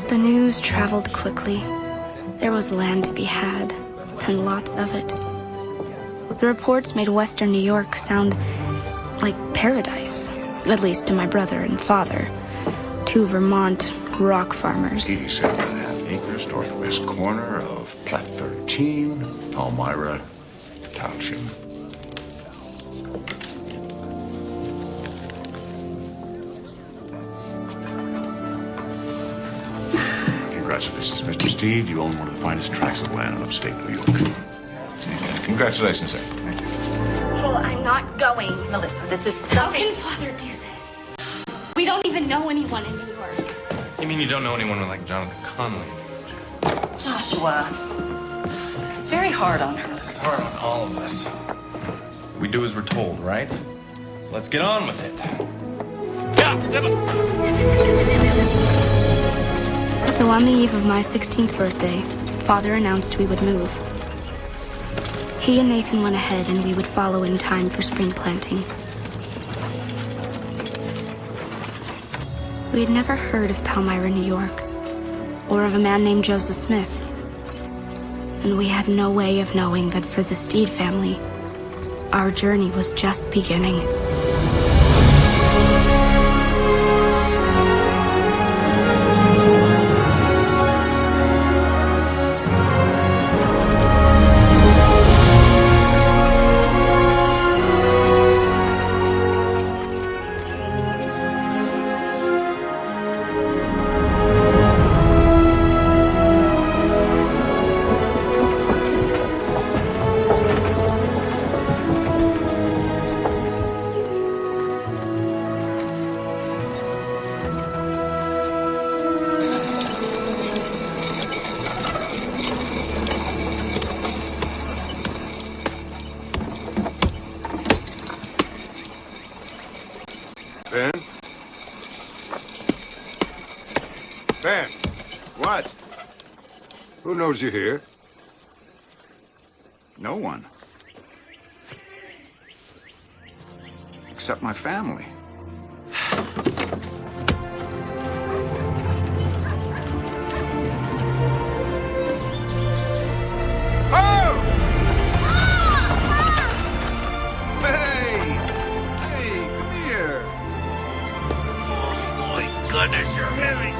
The news traveled quickly. There was land to be had, and lots of it. The reports made Western New York sound like paradise, at least to my brother and father, two Vermont rock farmers. 87.5 acres northwest corner of Plat 13, Elmira Township. Congratulations, Mr. Steed. You own one of the finest tracts of land in upstate New York. Congratulations, sir. Thank you. Well, I'm not going. Melissa, this is How can Father do this? We don't even know anyone in New York. You mean you don't know anyone like Jonathan Conley? Joshua. This is very hard on her. It's hard on all of us. We do as we're told, right? Let's get on with it. So on the eve of my 16th birthday, Father announced we would move. He and Nathan went ahead and we would follow in time for spring planting. We had never heard of Palmyra, New York, or of a man named Joseph Smith. And we had no way of knowing that for the Steed family, our journey was just beginning. Ben? Ben, what? Who knows you're here? No one. Except my family. Goodness, you're heavy.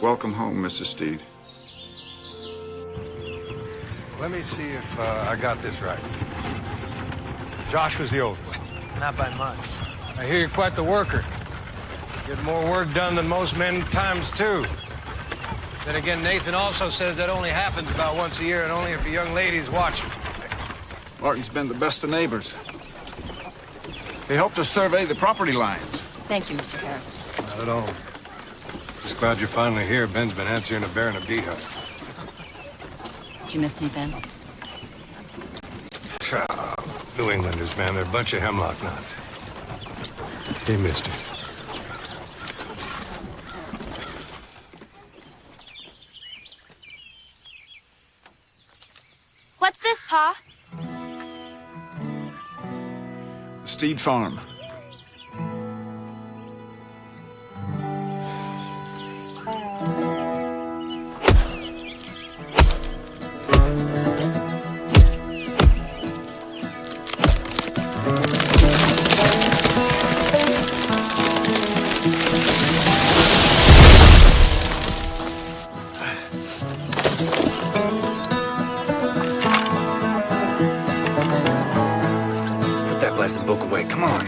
Welcome home, Mrs. Steed. Let me see if I got this right. Josh was the oldest. Not by much. I hear you're quite the worker. Get more work done than most men times two. Then again, Nathan also says that only happens about once a year and only if a young lady's watching. Martin's been the best of neighbors. He helped us survey the property lines. Thank you, Mr. Harris. Not at all. Just glad you're finally here. Ben's been answering a bear in a beehive. Did you miss me, Ben? New Englanders, man, they're a bunch of hemlock knots. He missed it. What's this, Pa? The Steed Farm. The book away. Come on.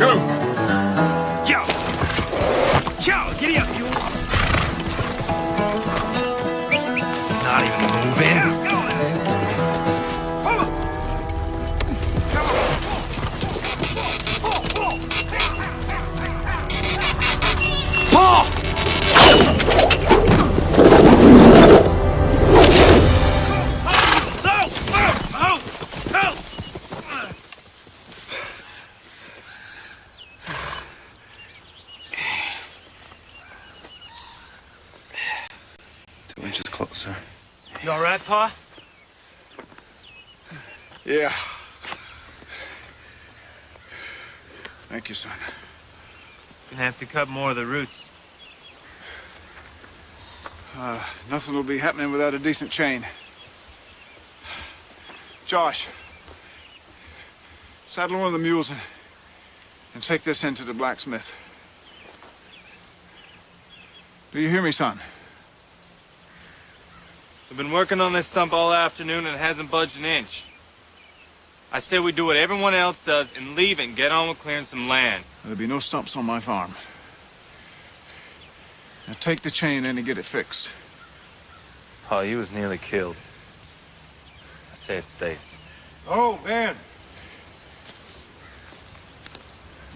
Go! Joe! Joe, giddy up, you! Not even moving. Yeah, go! Hold on! Come on! Paul! right, Pa? Yeah. Thank you, son. Gonna have to cut more of the roots. Nothing will be happening without a decent chain. Josh, saddle one of the mules and take this into the blacksmith. Do you hear me, son? We've been working on this stump all afternoon and it hasn't budged an inch. I say we do what everyone else does and leave it and get on with clearing some land. There'll be no stumps on my farm. Now take the chain in and get it fixed. Pa, he was nearly killed. I say it stays. Oh, man.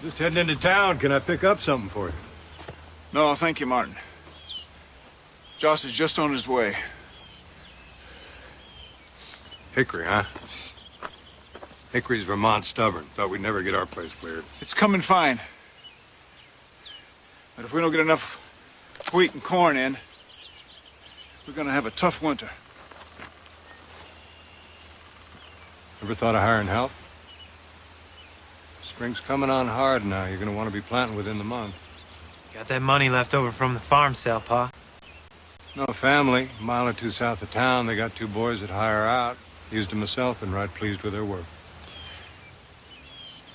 Just heading into town. Can I pick up something for you? No, thank you, Martin. Josh is just on his way. Hickory, huh? Hickory's Vermont stubborn. Thought we'd never get our place cleared. It's coming fine. But if we don't get enough wheat and corn in, we're gonna have a tough winter. Ever thought of hiring help? Spring's coming on hard now. You're gonna want to be planting within the month. Got that money left over from the farm sale, Pa? No, family. A mile or two south of town. They got two boys that hire out. Used them myself and right pleased with their work.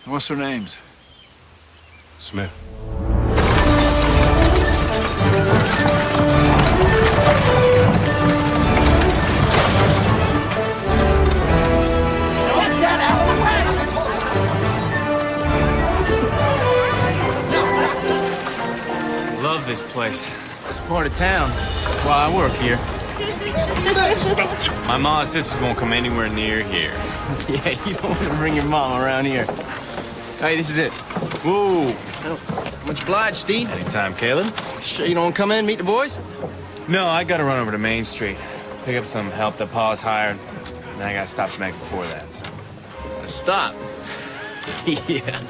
And what's their names? Smith. Love this place. This part of town. Why I work here. My mom and sisters won't come anywhere near here. Yeah, you don't want to bring your mom around here. Hey, this is it. Whoa. Much obliged, Steve. Anytime, Caleb. Sure you don't want to come in and meet the boys? No, I gotta run over to Main Street. Pick up some help that Pa's hired. And I gotta stop the bank before that, so. Stop. Yeah.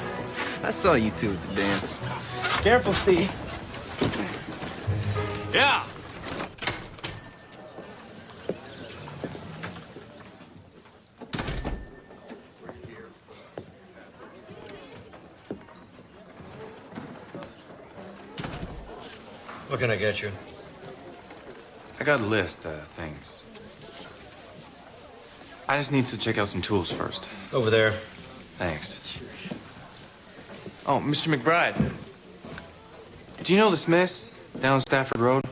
I saw you two at the dance. Careful, Steve. Yeah. What can I get you? I got a list of things. I just need to check out some tools first. Over there. Thanks. Oh, Mr. McBride. Do you know the Smiths down Stafford Road?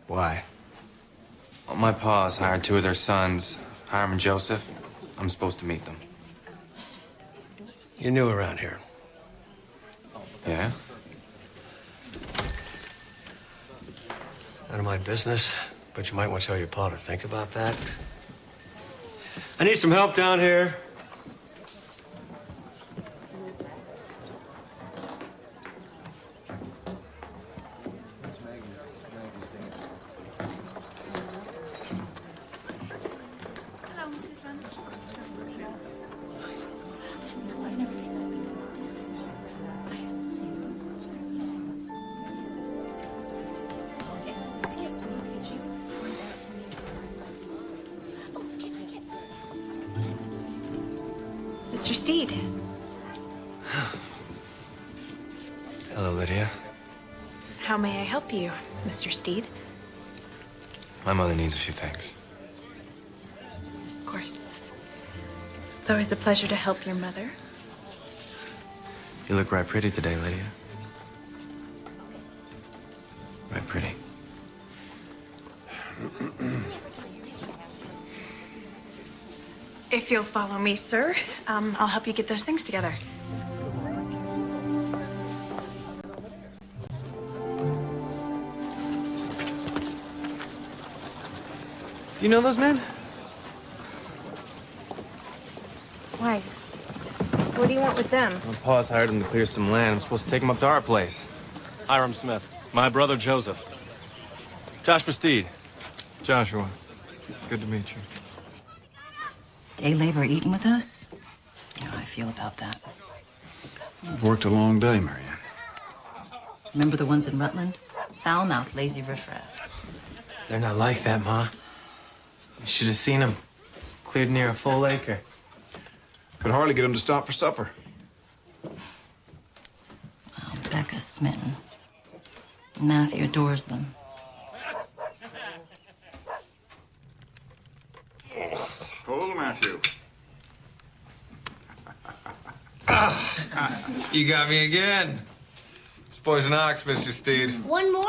Why? Well, my pa's hired two of their sons, Hiram and Joseph. I'm supposed to meet them. You're new around here. Yeah? None of my business, but you might want to tell your pa to think about that. I need some help down here. Mr. Steed. Hello, Lydia. How may I help you, Mr. Steed? My mother needs a few things. Of course. It's always a pleasure to help your mother. You look right pretty today, Lydia. Right pretty. If you'll follow me, sir, I'll help you get those things together. Do you know those men? Why? What do you want with them? My pa's hired them to clear some land. I'm supposed to take them up to our place. Hiram Smith. My brother, Joseph. Joshua Steed. Joshua, good to meet you. Day labor eating with us? You know how I feel about that. You've worked a long day, Marianne. Remember the ones in Rutland? Foul-mouthed, lazy riffraff. They're not like that, Ma. You should have seen them. Cleared near a full acre. Could hardly get them to stop for supper. Well, Becca's smitten. Matthew adores them. Pull, Matthew. You got me again. It's poison ox, Mr. Steed. One more?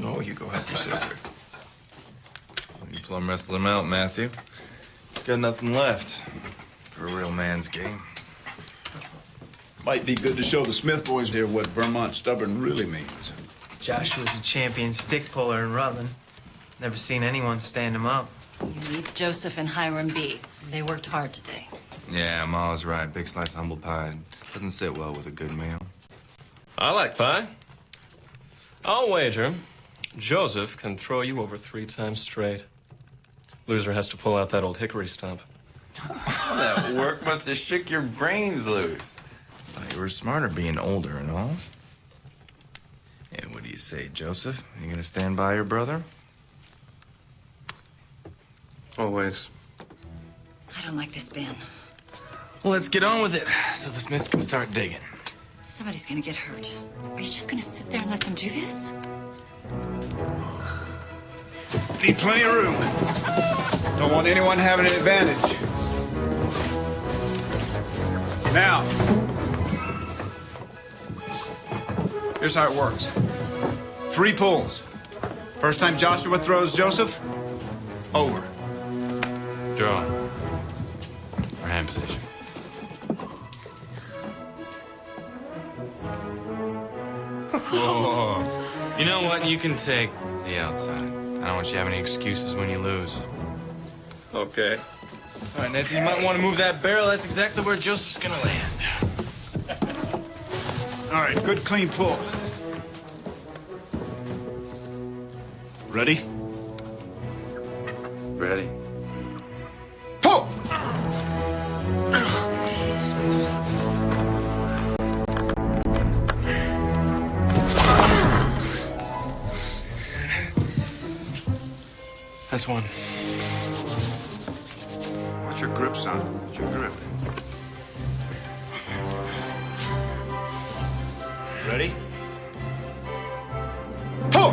Oh, you go help your sister. You plumb wrestle him out, Matthew. He's got nothing left. For a real man's game. Might be good to show the Smith boys here what Vermont stubborn really means. Joshua's a champion stick puller in Rutland. Never seen anyone stand him up. You leave Joseph and Hiram be. They worked hard today. Yeah, Ma was right. Big slice of humble pie doesn't sit well with a good meal. I like pie. I'll wager Joseph can throw you over 3 times straight. Loser has to pull out that old hickory stump. That work must have shook your brains loose. You were smarter being older and all. And what do you say, Joseph? You gonna stand by your brother? Always. I don't like this, Ben. Well, let's get on with it so the Smiths can start digging. Somebody's gonna get hurt. Are you just gonna sit there and let them do this? Need plenty of room. Don't want anyone having an advantage. Now, here's how it works. 3 pulls. First time Joshua throws Joseph, over. Draw. Or hand position. Whoa. You know what? You can take the outside. I don't want you having any excuses when you lose. Okay. All right, Nathan, you might want to move that barrel. That's exactly where Joseph's gonna land. All right, good clean pull. Ready? Ready? Pull! That's one. What's your grip, son? What's your grip? Ready? Pull!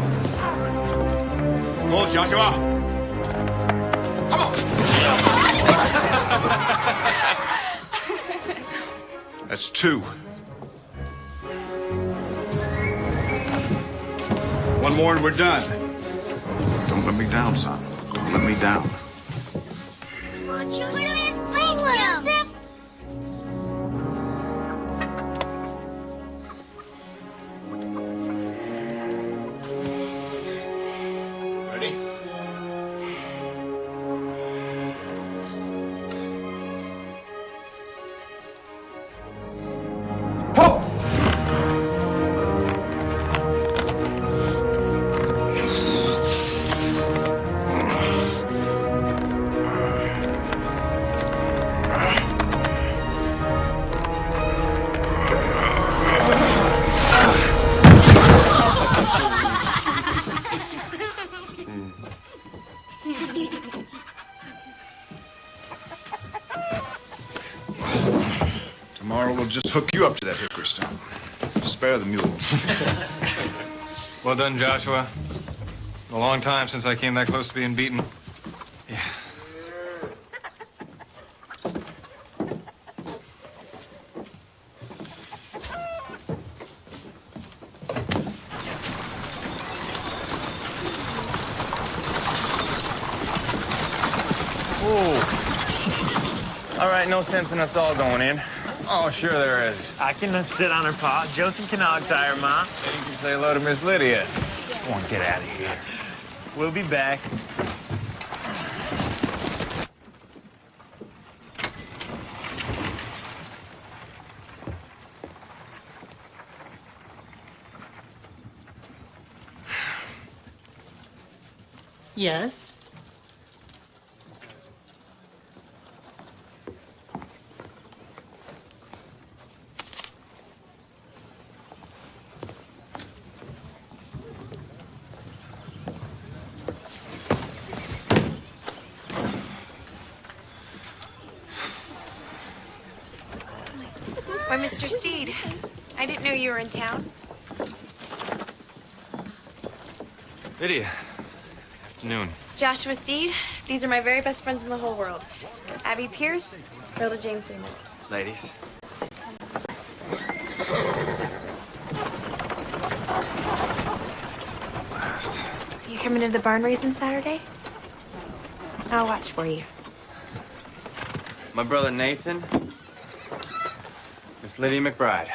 Pull, Joshua! Come on! That's 2. One more and we're done. Don't let me down, son. Don't let me down. Come on, Joseph. Put him in his place, Joseph. Ready? Pull! Tomorrow we'll just hook you up to that hickory stump. Spare the mules. Well done, Joshua. A long time since I came that close to being beaten. Yeah. All right, no sense in us all going in. Oh, sure there is. I can sit on her paw. Joseph can hog tie her, Ma. And you can say hello to Miss Lydia. Come on, get out of here. We'll be back. Yes? Why, Mr. Steed, I didn't know you were in town. Lydia. Afternoon. Joshua Steed, these are my very best friends in the whole world. Abby Pierce, Rhoda Jane Freeman. Ladies. You coming to the barn raising Saturday? I'll watch for you. My brother Nathan. Miss Lydia McBride.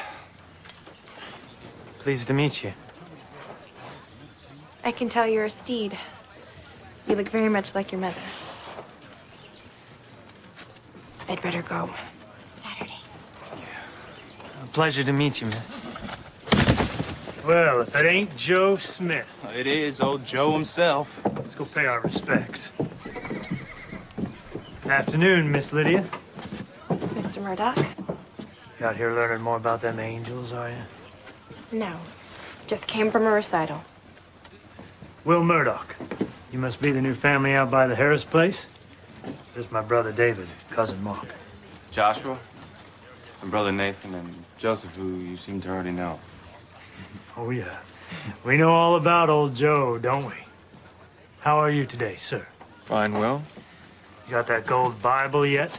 Pleased to meet you. I can tell you're a Steed. You look very much like your mother. I'd better go. Saturday. A pleasure to meet you, miss. Well, if it ain't Joe Smith. It is old Joe himself. Let's go pay our respects. Afternoon, Miss Lydia. Mr. Murdoch? You out here learning more about them angels, are you? No. Just came from a recital. Will Murdoch. You must be the new family out by the Harris place. This is my brother David, cousin Mark. Joshua. My brother Nathan and Joseph, who you seem to already know. Oh, yeah. We know all about old Joe, don't we? How are you today, sir? Fine, Will. You got that gold Bible yet?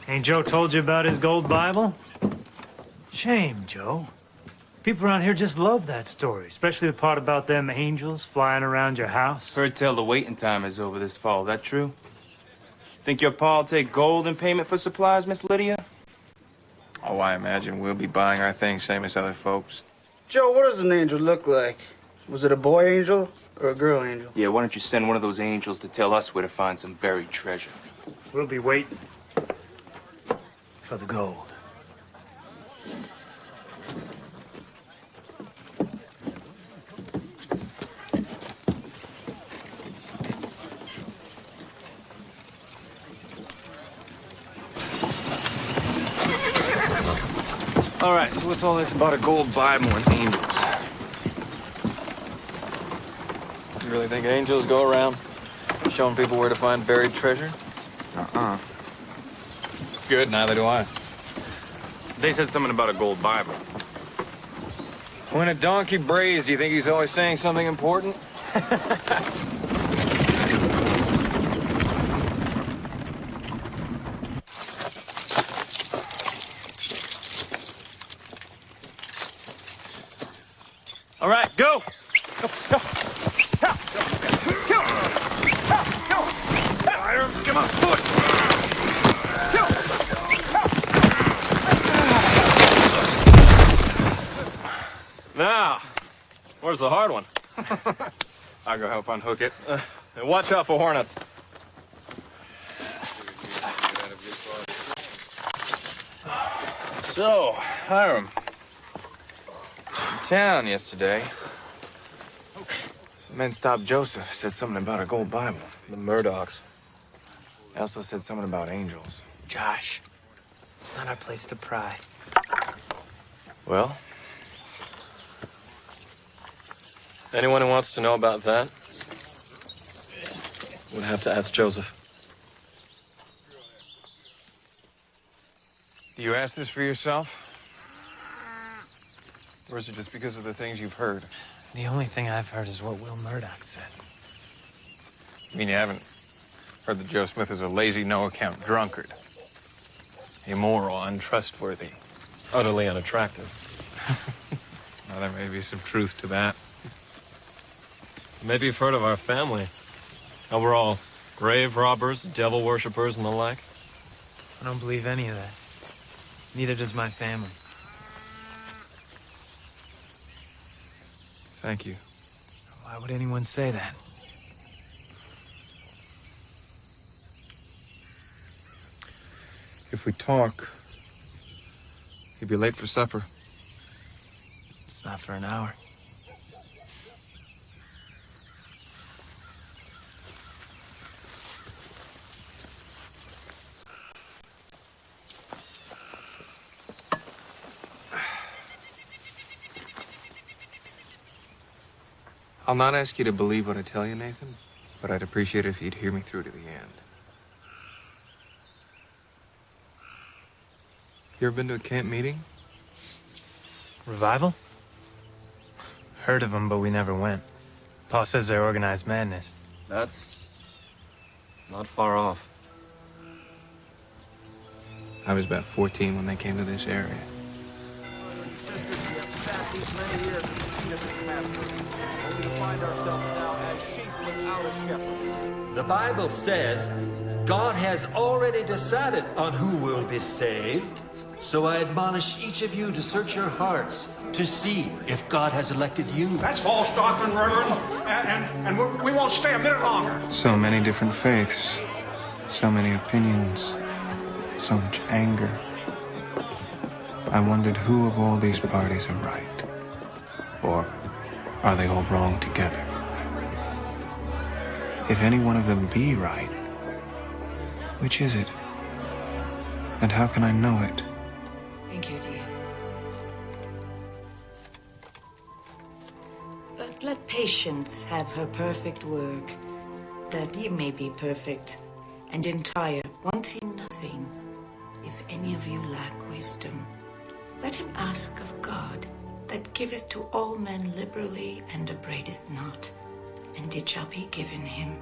Ain't Joe told you about his gold Bible? Shame, Joe. People around here just love that story, especially the part about them angels flying around your house. Heard tell the waiting time is over this fall. That true? Think your pa'll take gold in payment for supplies, Miss Lydia? Oh, I imagine we'll be buying our things same as other folks. Joe, what does an angel look like? Was it a boy angel or a girl angel? Yeah, why don't you send one of those angels to tell us where to find some buried treasure? We'll be waiting for the gold. All right, so what's all this about a gold Bible and angels? You really think angels go around showing people where to find buried treasure? Good, neither do I. They said something about a gold Bible. When a donkey brays, do you think he's always saying something important? All right, go! Come on, push! Now, where's the hard one? I'll go help unhook it. And watch out for hornets. So, Hiram. In town yesterday. Some men stopped Joseph, said something about a gold Bible. The Murdochs. They also said something about angels. Josh, it's not our place to pry. Well? Anyone who wants to know about that would have to ask Joseph. Do you ask this for yourself? Or is it just because of the things you've heard? The only thing I've heard is what Will Murdoch said. You mean you haven't heard that Joe Smith is a lazy, no-account drunkard? Immoral, untrustworthy. Utterly unattractive. Now, there may be some truth to that. Maybe you've heard of our family. How we're all grave robbers, devil worshippers, and the like. I don't believe any of that. Neither does my family. Thank you. Why would anyone say that? If we talk, you'll be late for supper. It's not for an hour. I'll not ask you to believe what I tell you, Nathan, but I'd appreciate it if you'd hear me through to the end. You ever been to a camp meeting? Revival? Heard of them, but we never went. Pa says they're organized madness. That's not far off. I was about 14 when they came to this area. The Bible says God has already decided on who will be saved. So I admonish each of you to search your hearts to see if God has elected you. That's false doctrine, Reverend. And we won't stay a minute longer. So many different faiths, so many opinions, so much anger. I wondered who of all these parties are right, or are they all wrong together? If any one of them be right, which is it? And how can I know it? Thank you, dear. But let patience have her perfect work, that ye may be perfect and entire, wanting nothing. If any of you lack wisdom, let him ask of God, that giveth to all men liberally and upbraideth not, and it shall be given him.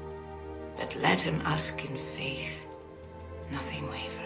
But let him ask in faith, nothing wavering.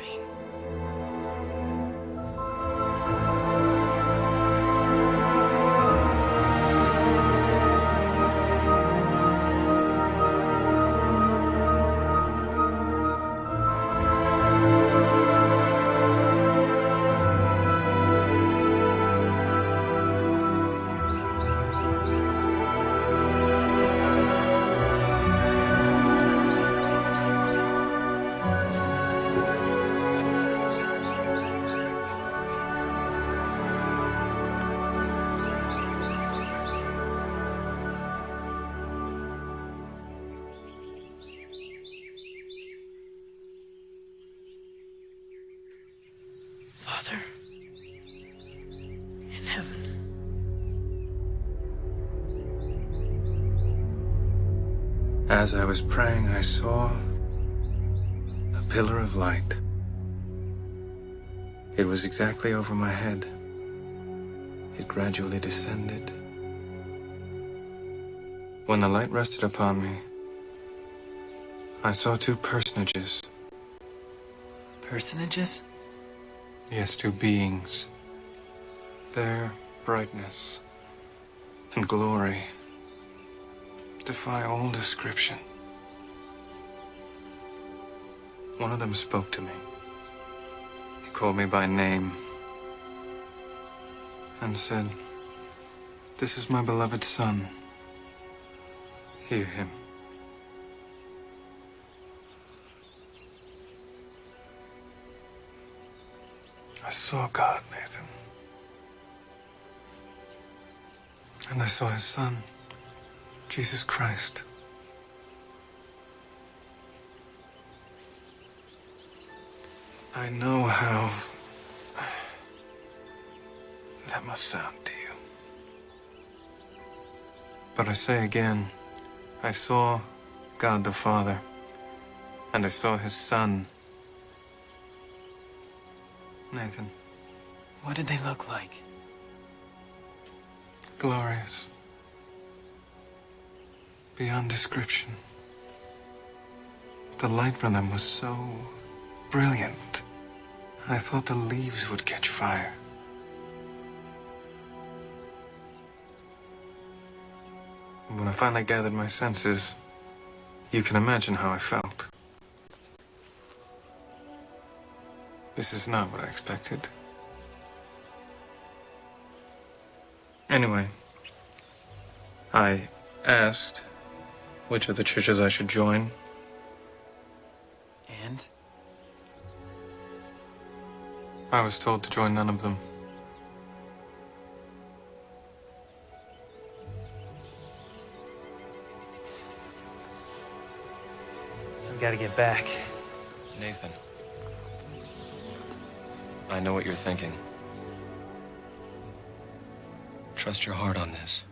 Father, in heaven. As I was praying, I saw a pillar of light. It was exactly over my head. It gradually descended. When the light rested upon me, I saw two personages. Personages? Yes, two beings. Their brightness and glory defy all description. One of them spoke to me. He called me by name and said, "This is my beloved son. Hear him." I saw God, Nathan. And I saw his son, Jesus Christ. I know how that must sound to you. But I say again, I saw God the Father, and I saw his son, Nathan. What did they look like? Glorious. Beyond description. The light from them was so brilliant. I thought the leaves would catch fire. When I finally gathered my senses, you can imagine how I felt. This is not what I expected. Anyway, I asked which of the churches I should join. And? I was told to join none of them. We gotta get back. Nathan, I know what you're thinking. Trust your heart on this.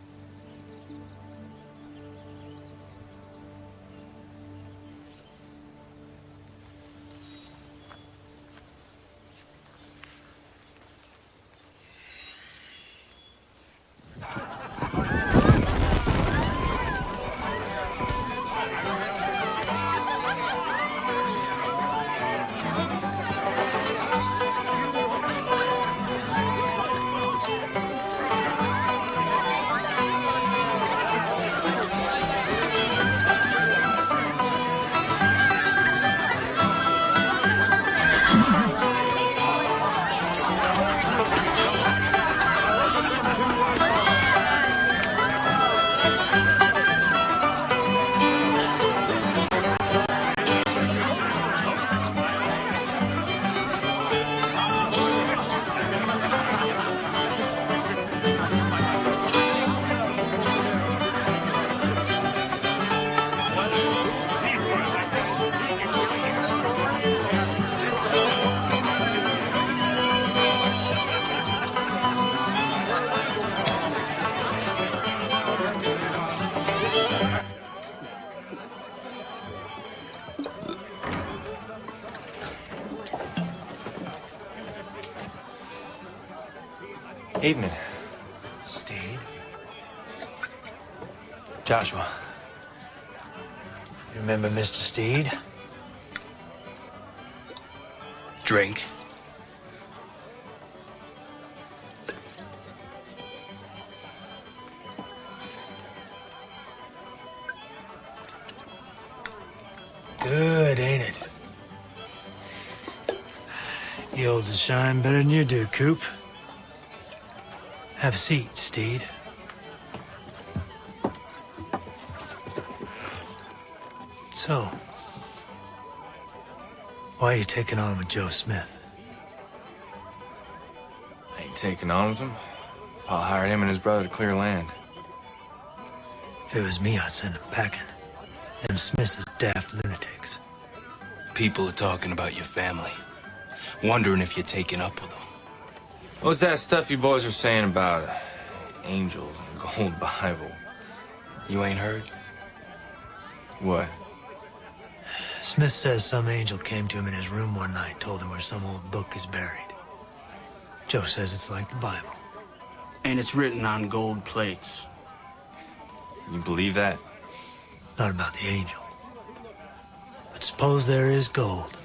Evening. Steed. Joshua. You remember Mr. Steed? Drink. Good, ain't it? He holds his shine better than you do, Coop. Have a seat, Steed. So, why are you taking on with Joe Smith? I ain't taking on with him. Pa hired him and his brother to clear land. If it was me, I'd send him packing. Them Smiths is daft lunatics. People are talking about your family. Wondering if you're taking up with them. What's that stuff you boys are saying about angels and the gold Bible? You ain't heard? What? Smith says some angel came to him in his room one night, told him where some old book is buried. Joe says it's like the Bible. And it's written on gold plates. You believe that? Not about the angel. But suppose there is gold.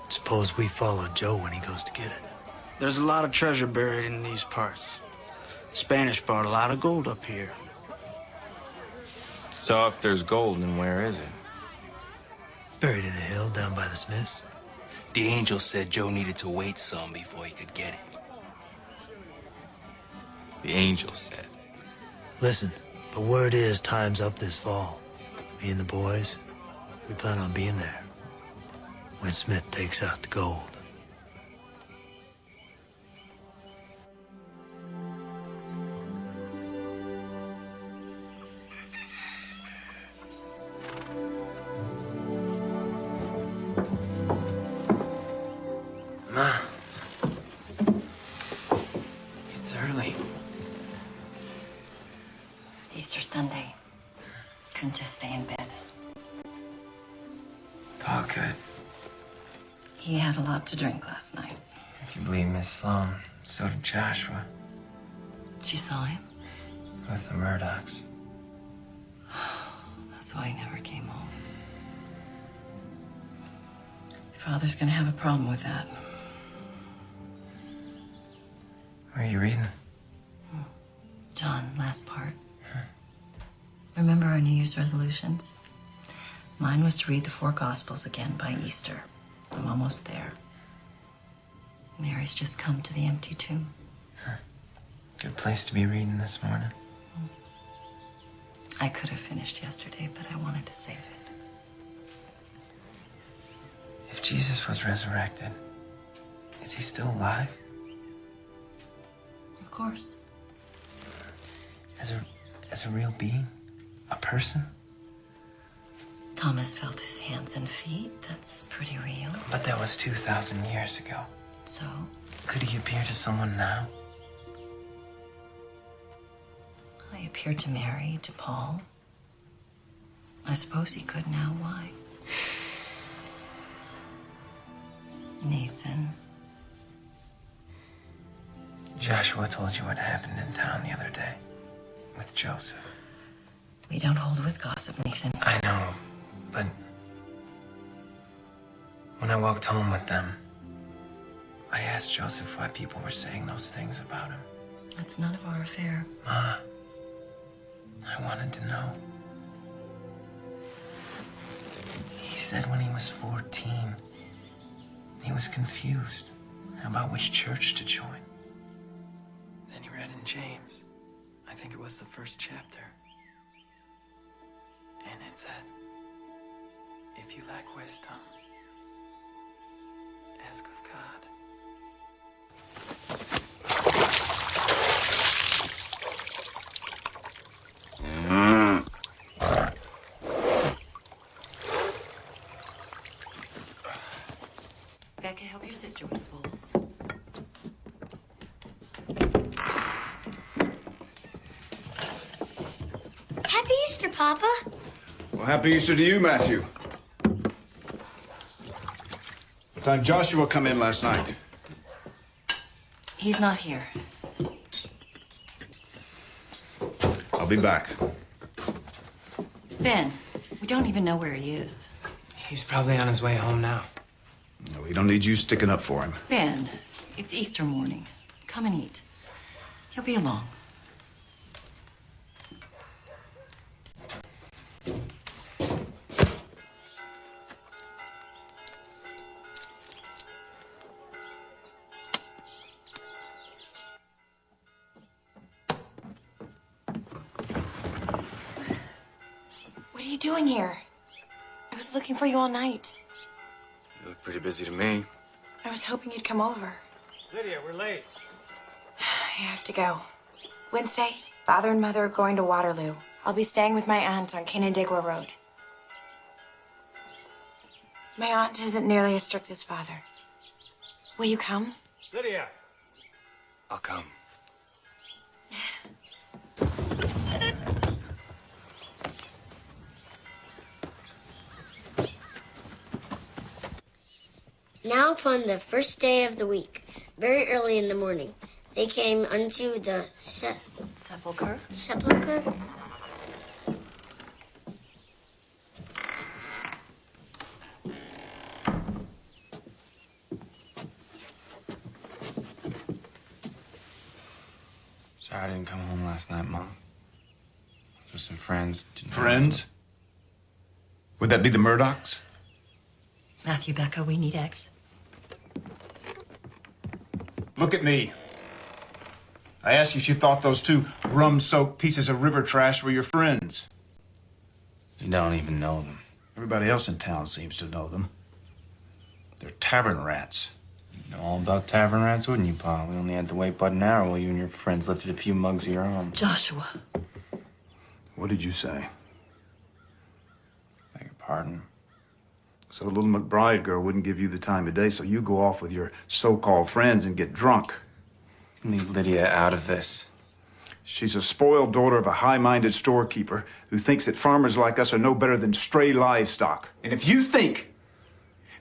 Suppose we follow Joe when he goes to get it. There's a lot of treasure buried in these parts. Spanish brought a lot of gold up here. So if there's gold, then where is it? Buried in a hill down by the Smiths. The angel said Joe needed to wait some before he could get it. The angel said. Listen, the word is time's up this fall. Me and the boys, we plan on being there when Smith takes out the gold. Ma. It's early. It's Easter Sunday. Couldn't just stay in bed. Pa could. He had a lot to drink last night. If you believe Miss Sloan, so did Joshua. She saw him. With the Murdochs. That's why he never came home. Your father's gonna have a problem with that. What are you reading? John, last part. Remember our New Year's resolutions? Mine was to read the 4 Gospels again by Easter. I'm almost there. Mary's just come to the empty tomb. Good place to be reading this morning. I could have finished yesterday, but I wanted to save it. If Jesus was resurrected, is he still alive? Of course. As a real being? A person? Thomas felt his hands and feet. That's pretty real. But that was 2,000 years ago. So? Could he appear to someone now? I appeared to Mary, to Paul. I suppose he could now. Why? Nathan. Joshua told you what happened in town the other day with Joseph. We don't hold with gossip, Nathan. I know, but when I walked home with them, I asked Joseph why people were saying those things about him. That's none of our affair. Ma, I wanted to know. He said when he was 14, he was confused about which church to join. Then he read in James. I think it was the first chapter. And it said, if you lack wisdom, ask of God. Becca, help your sister with the bowls. Happy Easter, Papa. Well, happy Easter to you, Matthew. What time Joshua come in last night? He's not here. be back. Ben, we don't even know where he is. He's probably on his way home now. No, he don't need you sticking up for him. Ben, it's Easter morning. Come and eat. He'll be along. What are you doing here? I was looking for you all night. You look pretty busy to me. I was hoping you'd come over. Lydia, we're late. I have to go. Wednesday, Father and Mother are going to Waterloo. I'll be staying with my aunt on Canandaigua Road. My aunt isn't nearly as strict as Father. Will you come? Lydia! I'll come. Now upon the first day of the week, very early in the morning, they came unto the sepulchre. Sepulchre? Sorry I didn't come home last night, Mom. With some friends. Friends? Would that be the Murdochs? Matthew, Becca, we need eggs. Look at me. I asked you if you thought those two rum-soaked pieces of river trash were your friends. You don't even know them. Everybody else in town seems to know them. They're tavern rats. You know all about tavern rats, wouldn't you, Pa? We only had to wait but an hour while you and your friends lifted a few mugs of your own. Joshua. What did you say? Beg your pardon? So the little McBride girl wouldn't give you the time of day, so you go off with your so-called friends and get drunk. Leave Lydia out of this. She's a spoiled daughter of a high-minded storekeeper who thinks that farmers like us are no better than stray livestock. And if you think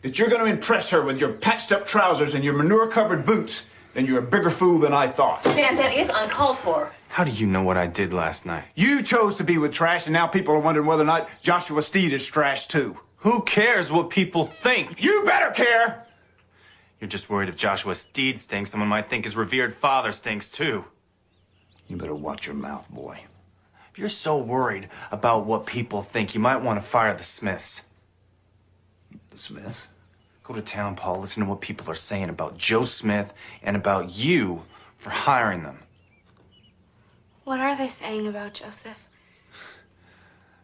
that you're going to impress her with your patched-up trousers and your manure-covered boots, then you're a bigger fool than I thought. Ben, that is uncalled for. How do you know what I did last night? You chose to be with trash, and now people are wondering whether or not Joshua Steed is trash, too. Who cares what people think? You better care! You're just worried if Joshua Steed stinks, someone might think his revered father stinks too. You better watch your mouth, boy. If you're so worried about what people think, you might want to fire the Smiths. The Smiths? Go to town, Paul. Listen to what people are saying about Joe Smith and about you for hiring them. What are they saying about Joseph?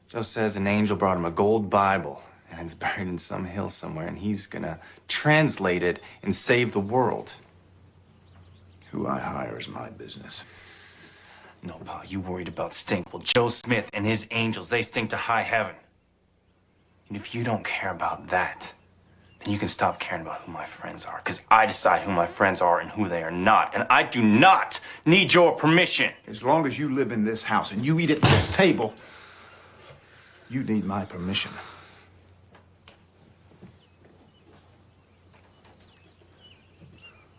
Joe says an angel brought him a gold Bible, and it's buried in some hill somewhere, and he's gonna translate it and save the world. Who I hire is my business. No, Pa, you worried about stink. Well, Joe Smith and his angels, they stink to high heaven. And if you don't care about that, then you can stop caring about who my friends are, because I decide who my friends are and who they are not, and I do not need your permission. As long as you live in this house and you eat at this table, you need my permission.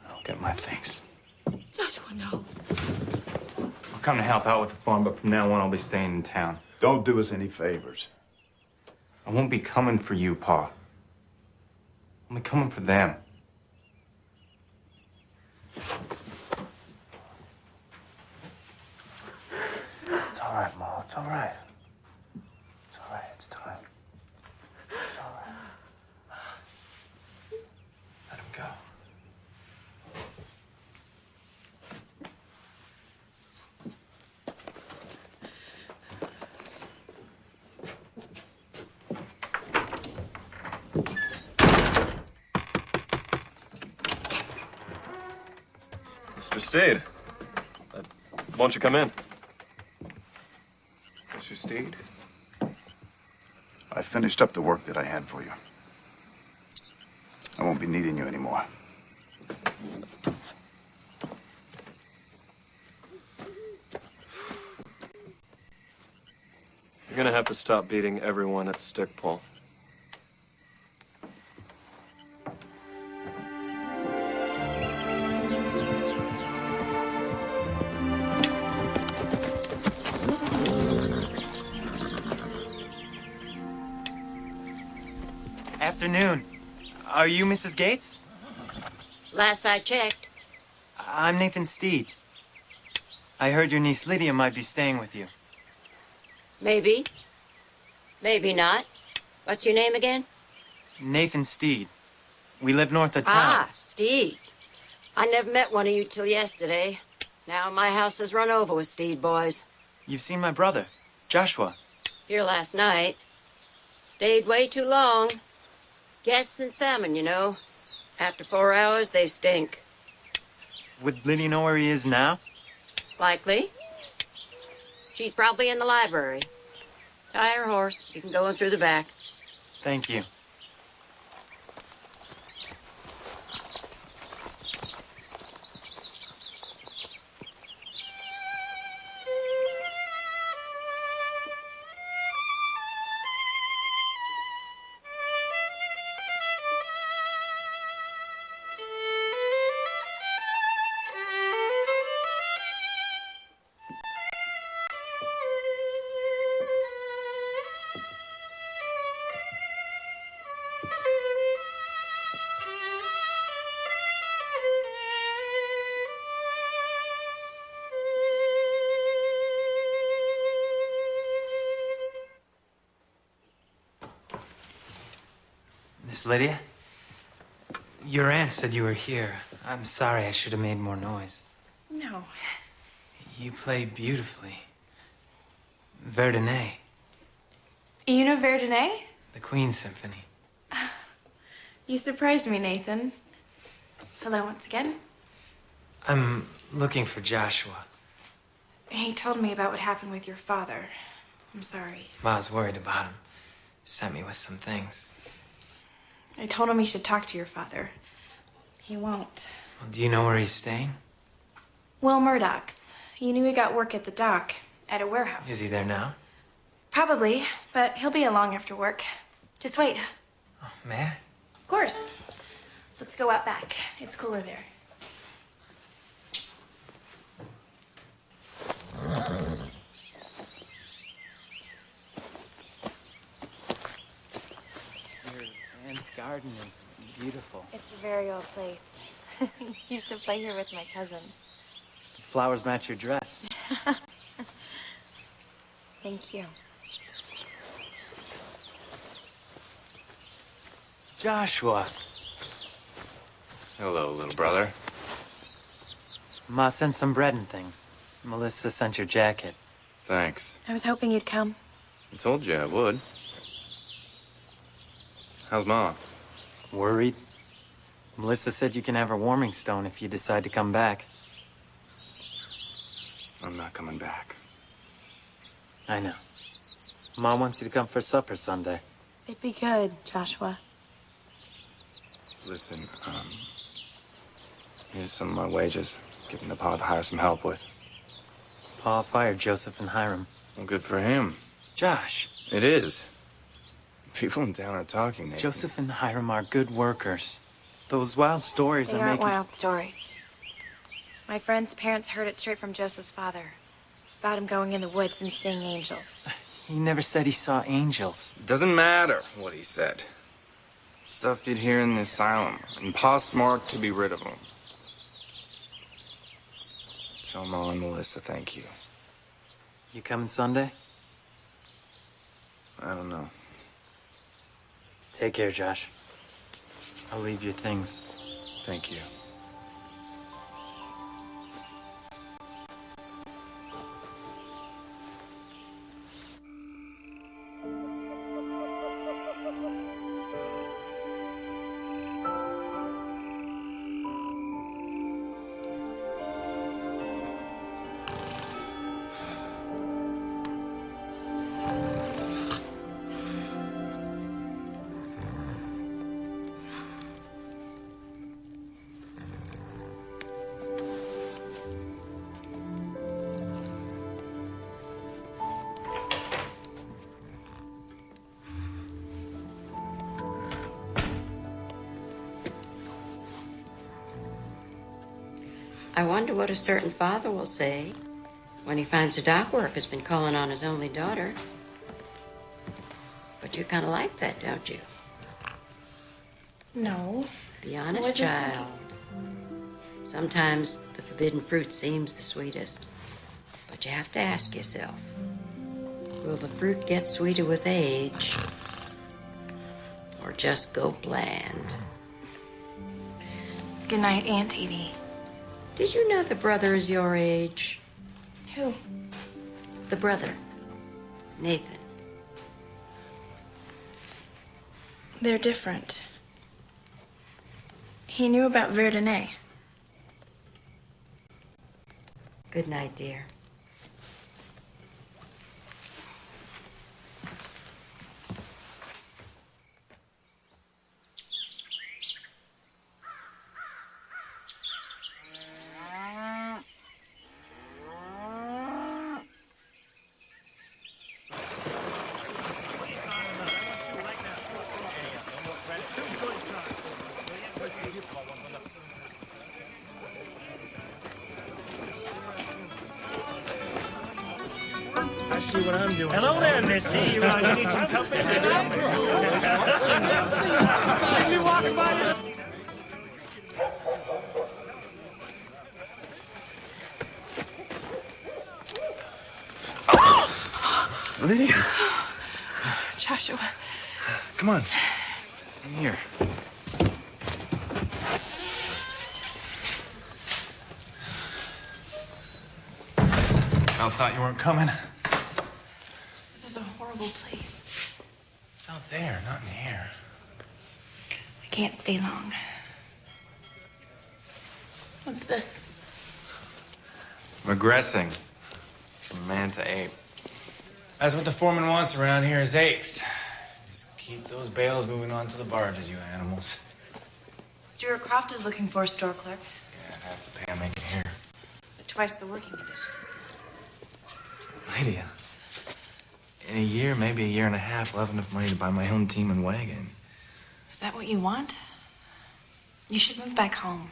I'll get my things. Joshua, no. I'll come to help out with the farm, but from now on, I'll be staying in town. Don't do us any favors. I won't be coming for you, Pa. I'll be coming for them. It's all right, Ma. It's all right. It's all right. It's time. It's all right. Let him go. Mr. Steed, won't you come in? Mr. Steed, I finished up the work that I had for you. I won't be needing you anymore. You're gonna have to stop beating everyone at stick, Paul. Afternoon. Are you Mrs. Gates? Last I checked. I'm Nathan Steed. I heard your niece Lydia might be staying with you. Maybe. Maybe not. What's your name again? Nathan Steed. We live north of town. Ah, Steed. I never met one of you till yesterday. Now my house is run over with Steed boys. You've seen my brother, Joshua. Here last night. Stayed way too long. Guests and salmon, you know. After 4 hours, they stink. Would Lydia know where he is now? Likely. She's probably in the library. Tie her horse. You can go in through the back. Thank you. Miss Lydia? Your aunt said you were here. I'm sorry, I should have made more noise. No. You play beautifully. Verdunay, You know Verdunay? the Queen's Symphony. You surprised me, Nathan. Hello once again. I'm looking for Joshua. He told me about what happened with your father. I'm sorry. Ma's worried about him. Sent me with some things. I told him he should talk to your father. He won't. Well, do you know where he's staying? Will Murdoch's. You knew he got work at the dock, at a warehouse. Is he there now? Probably, but he'll be along after work. Just wait. Oh, may I? Of course. Let's go out back. It's cooler there. Your aunt's garden is beautiful. It's a very old place. Used to play here with my cousins. The flowers match your dress. Thank you. Joshua. Hello, little brother. Ma sent some bread and things. Melissa sent your jacket. Thanks. I was hoping you'd come. I told you I would. How's Mom? Worried? Melissa said you can have her warming stone if you decide to come back. I'm not coming back. I know. Mom wants you to come for supper Sunday. It'd be good, Joshua. Listen, here's some of my wages. Giving the Pa to hire some help with. Pa fired Joseph and Hiram. Well, good for him. Josh. It is. People in town are talking, Nathan. Joseph and Hiram are good workers. Those wild stories They are aren't making... wild stories. My friend's parents heard it straight from Joseph's father. About him going in the woods and seeing angels. He never said he saw angels. Doesn't matter what he said. Stuff you'd hear in the asylum. And Pa smart to be rid of him. Tell Ma and Melissa thank you. You coming Sunday? I don't know. Take care, Josh. I'll leave your things. Thank you. I wonder what a certain father will say when he finds the dock work has been calling on his only daughter. But you kind of like that, don't you? No. Be honest, child. Sometimes the forbidden fruit seems the sweetest. But you have to ask yourself, will the fruit get sweeter with age or just go bland? Good night, Aunt Edie. Did you know the brother is your age? Who? The brother, Nathan. They're different. He knew about Verdunay. Good night, dear. I see what I'm doing. Hello there, Missy. You need some company tonight? See me walking by this. Lydia, Joshua. come on. In here. I thought you weren't coming. This is a horrible place. Out there, not in here. I can't stay long. What's this? Regressing from man to ape. That's what the foreman wants around here is apes. Just keep those bales moving on to the barges, you animals. Stuart Croft is looking for a store clerk. Yeah, half the pay I'm making here. But twice the working conditions. Lydia, in a year, maybe a year and a half, I'll have enough money to buy my own team and wagon. Is that what you want? You should move back home.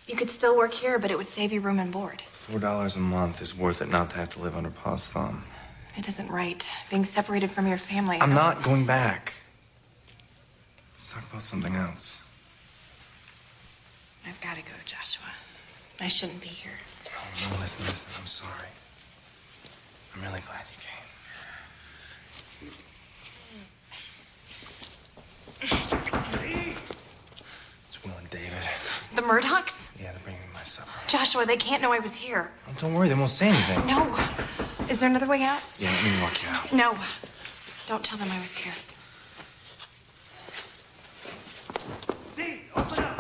You could still work here, but it would save you room and board. $4 a month is worth it not to have to live under Pa's thumb. It isn't right. Being separated from your family. I'm not going back. Let's talk about something else. I've got to go, Joshua. I shouldn't be here. Oh, no, listen. I'm sorry. I'm really glad you came. It's Will and David. The Murdochs? Yeah, they're bringing me my supper. Joshua, they can't know I was here. Oh, don't worry, they won't say anything. No. Is there another way out? Yeah, let me walk you out. No. Don't tell them I was here. Steve, open up.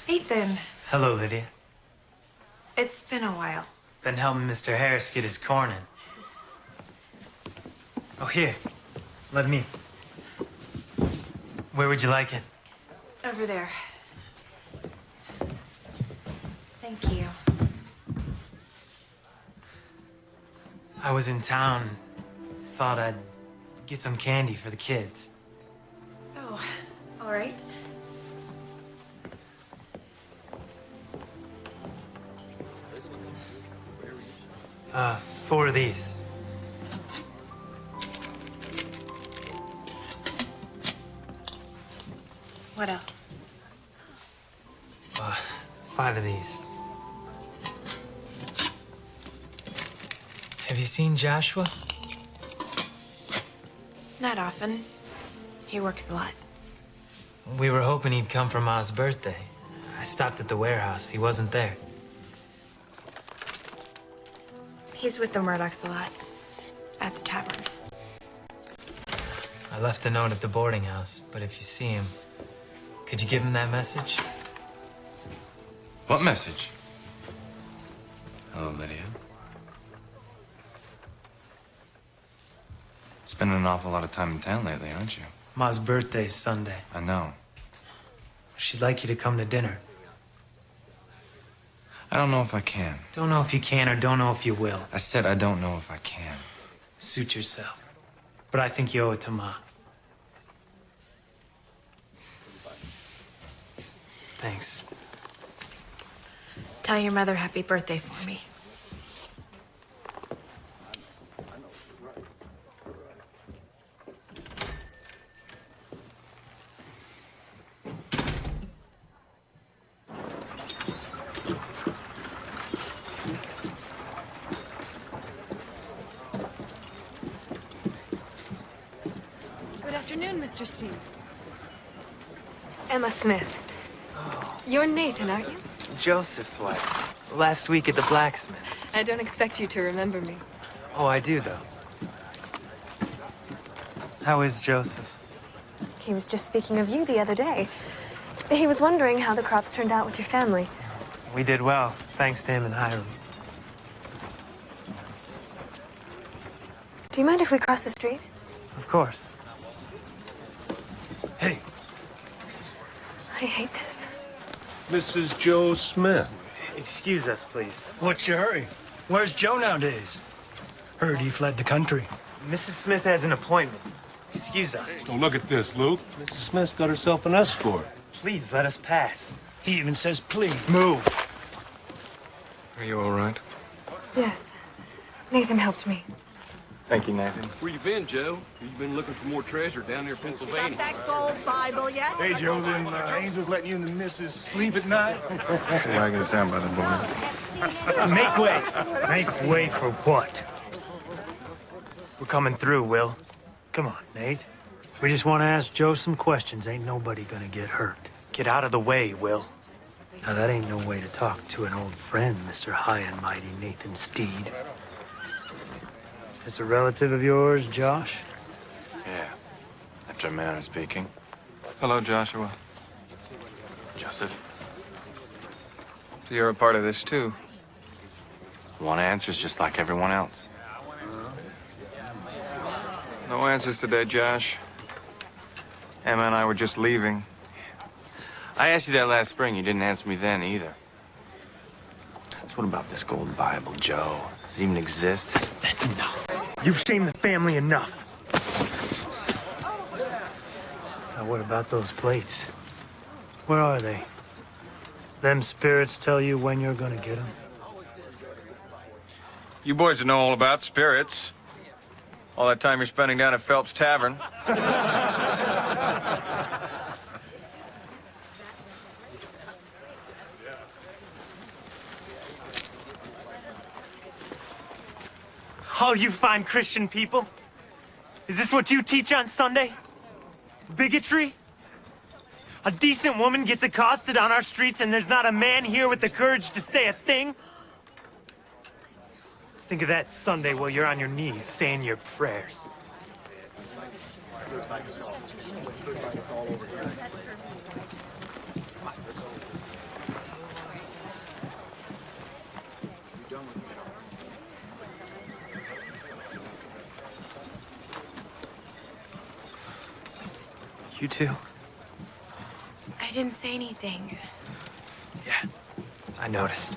Nathan. Hello, Lydia. It's been a while. Been helping Mr. Harris get his corn in. Oh, here. Let me. Where would you like it? Over there. Thank you. I was in town. Thought I'd get some candy for the kids. Oh, all right. Four of these. What else? 5 of these. Have you seen Joshua? Not often. He works a lot. We were hoping he'd come for Ma's birthday. I stopped at the warehouse. He wasn't there. He's with the Murdochs a lot. At the tavern. I left a note at the boarding house, but if you see him, could you give him that message? What message? Hello, Lydia. Spending an awful lot of time in town lately, aren't you? Ma's birthday's Sunday. I know. She'd like you to come to dinner. I don't know if I can. Don't know if you can or don't know if you will. I said I don't know if I can. Suit yourself. But I think you owe it to Ma. Thanks. Tell your mother happy birthday for me. Good afternoon, Mr. Steve. Emma Smith. You're Nathan, aren't you? Joseph's wife. Last week at the blacksmith. I don't expect you to remember me. Oh, I do, though. How is Joseph? He was just speaking of you the other day. He was wondering how the crops turned out with your family. We did well, thanks to him and Hiram. Do you mind if we cross the street? Of course. Hey. I hate this. Mrs. Joe Smith. Excuse us, please. What's your hurry? Where's Joe nowadays? Heard he fled the country. Mrs. Smith has an appointment. Excuse us. Don't look at this, Luke. Mrs. Smith's got herself an escort. Please, let us pass. He even says please. Move. Are you all right? Yes. Nathan helped me. Thank you, Nathan. Where you been, Joe? You been looking for more treasure down there in Pennsylvania? That gold Bible yet? Hey, Joe, them angels letting you and the missus sleep at night? The wagon's down by the border. Make way. Make way for what? We're coming through, Will. Come on, Nate. We just want to ask Joe some questions. Ain't nobody gonna get hurt. Get out of the way, Will. Now, that ain't no way to talk to an old friend, Mr. High and Mighty Nathan Steed. This a relative of yours, Josh? Yeah. After a manner of speaking. Hello, Joshua. Joseph. So you're a part of this, too? Want answers just like everyone else. No answers today, Josh. Emma and I were just leaving. I asked you that last spring. You didn't answer me then either. So what about this gold Bible, Joe? Does it even exist? That's enough. You've shamed the family enough. Now, what about those plates? Where are they? Them spirits tell you when you're gonna get them? You boys know all about spirits. All that time you're spending down at Phelps Tavern. All you fine Christian people? Is this what you teach on Sunday? Bigotry? A decent woman gets accosted on our streets and there's not a man here with the courage to say a thing? Think of that Sunday while you're on your knees saying your prayers. You too? I didn't say anything. Yeah, I noticed.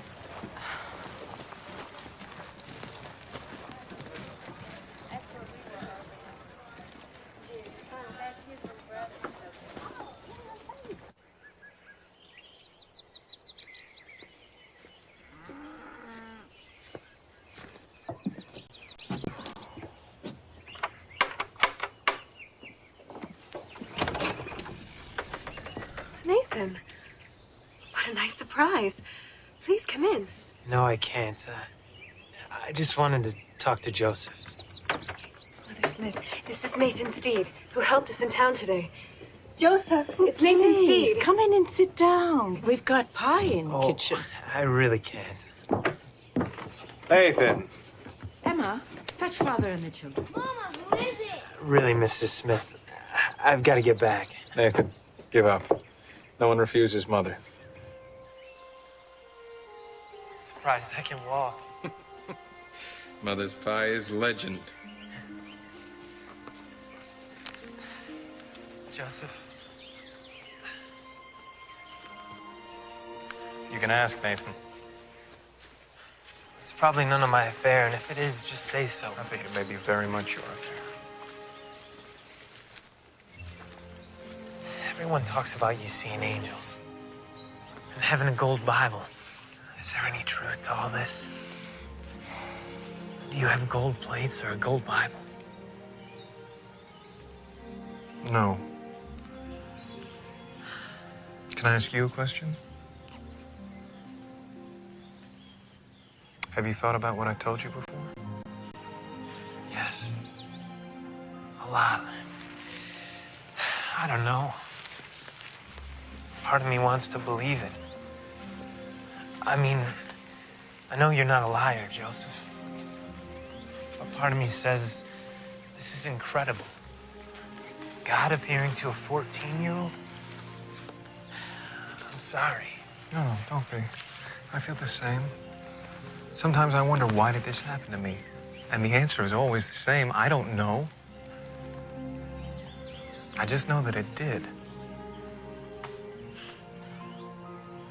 Nathan, what a nice surprise. Please come in. No, I can't. I just wanted to talk to Joseph. Mother Smith, this is Nathan Steed, who helped us in town today. Joseph, it's Nathan Please, Steed. come in and sit down. We've got pie in the kitchen. I really can't. Nathan, Emma, fetch Father and the children. Mama, who is it? Really, Mrs. Smith, I've got to get back. Nathan, give up. No one refuses Mother. Surprised I can walk. Mother's pie is legend. Joseph, You can ask, Nathan. it's probably none of my affair, and if it is, just say so. I think it may be very much your affair. Everyone talks about you seeing angels and having a gold Bible. Is there any truth to all this? Do you have gold plates or a gold Bible? No. Can I ask you a question? Have you thought about what I told you before? Yes. A lot. I don't know. Part of me wants to believe it. I mean, I know you're not a liar, Joseph. But part of me says this is incredible. God appearing to a 14-year-old? I'm sorry. No, don't be. I feel the same. Sometimes I wonder, why did this happen to me? And the answer is always the same. I don't know. I just know that it did.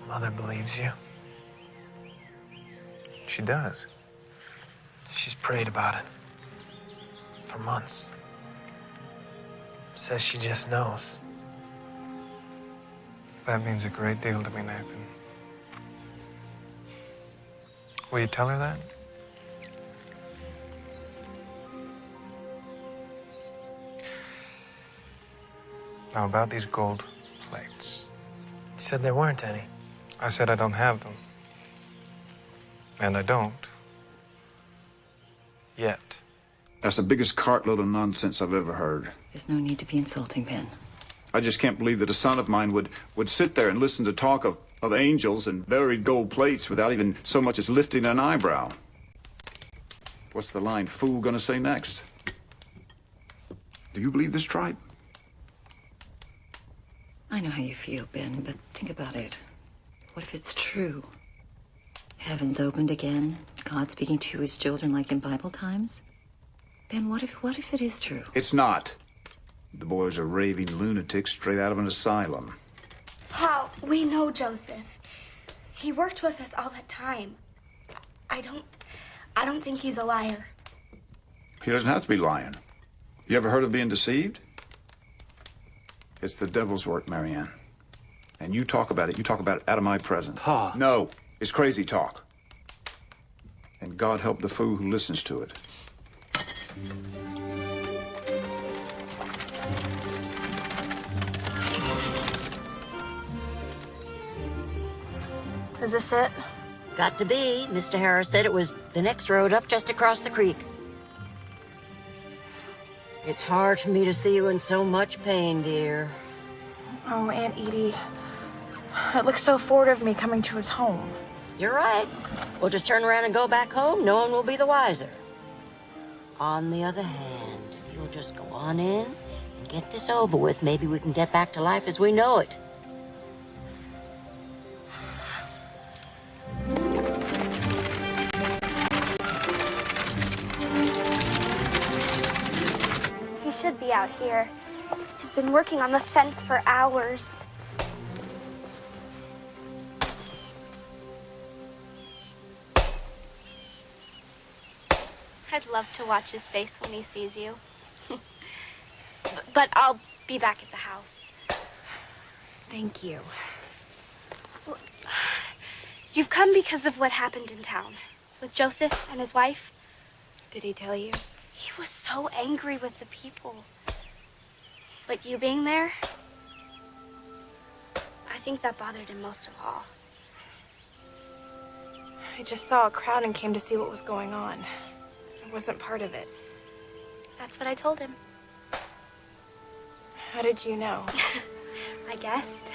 Mother believes you. She does. She's prayed about it for months. Says she just knows. That means a great deal to me, Nathan. Will you tell her that? Now, about these gold plates. You said there weren't any. I said I don't have them. And I don't. Yet. That's the biggest cartload of nonsense I've ever heard. There's no need to be insulting, Ben. I just can't believe that a son of mine would sit there and listen to talk of angels and buried gold plates without even so much as lifting an eyebrow. What's the lying fool gonna say next? Do you believe this tripe? I know how you feel, Ben, but think about it. What if it's true? Heaven's opened again, God speaking to his children like in Bible times? Ben, what if it is true? It's not. The boy's a raving lunatic straight out of an asylum. Pa, we know Joseph. He worked with us all that time. I don't think he's a liar. He doesn't have to be lying. You ever heard of being deceived? It's the devil's work, Marianne. And you talk about it out of my presence. Pa. No, it's crazy talk. And God help the fool who listens to it. Is this it? Got to be. Mr. Harris said it was the next road up just across the creek. It's hard for me to see you in so much pain, dear. Oh, Aunt Edie. It looks so forward of me coming to his home. You're right. We'll just turn around and go back home. No one will be the wiser. On the other hand, if you'll just go on in and get this over with, maybe we can get back to life as we know it. He should be out here. He's been working on the fence for hours. I'd love to watch his face when he sees you. But I'll be back at the house. Thank you. You've come because of what happened in town with Joseph and his wife. Did he tell you? He was so angry with the people. But you being there, I think that bothered him most of all. I just saw a crowd and came to see what was going on. I wasn't part of it. That's what I told him. How did you know? I guessed.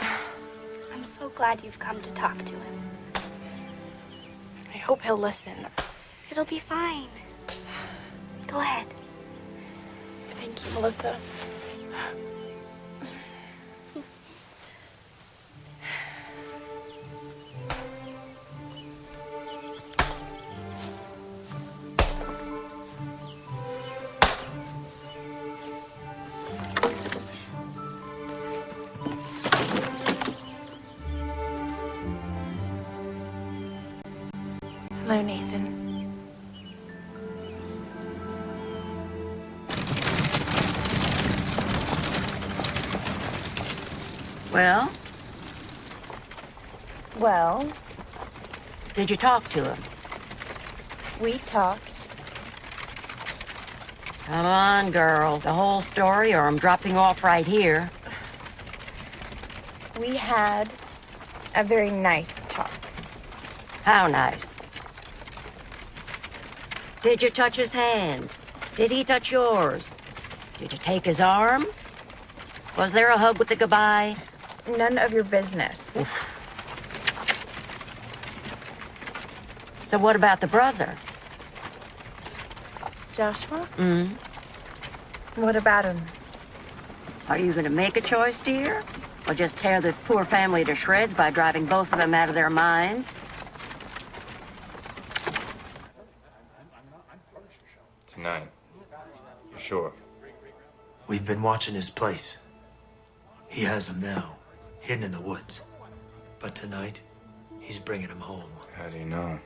I'm so glad you've come to talk to him. I hope he'll listen. He'd It'll be fine. Go ahead. Thank you, Melissa. Hello, Nathan. Well, Well, did you talk to him? we talked. Come on, girl. The whole story, or I'm dropping off right here. We had a very nice talk. How nice? Did you touch his hand? Did he touch yours? Did you take his arm? Was there a hug with a goodbye? None of your business. So what about the brother? Joshua? Mm. What about him? Are you gonna make a choice, dear? Or just tear this poor family to shreds by driving both of them out of their minds? Tonight. You sure? We've been watching his place. He has him now, hidden in the woods. But tonight, he's bringing him home. How do you know?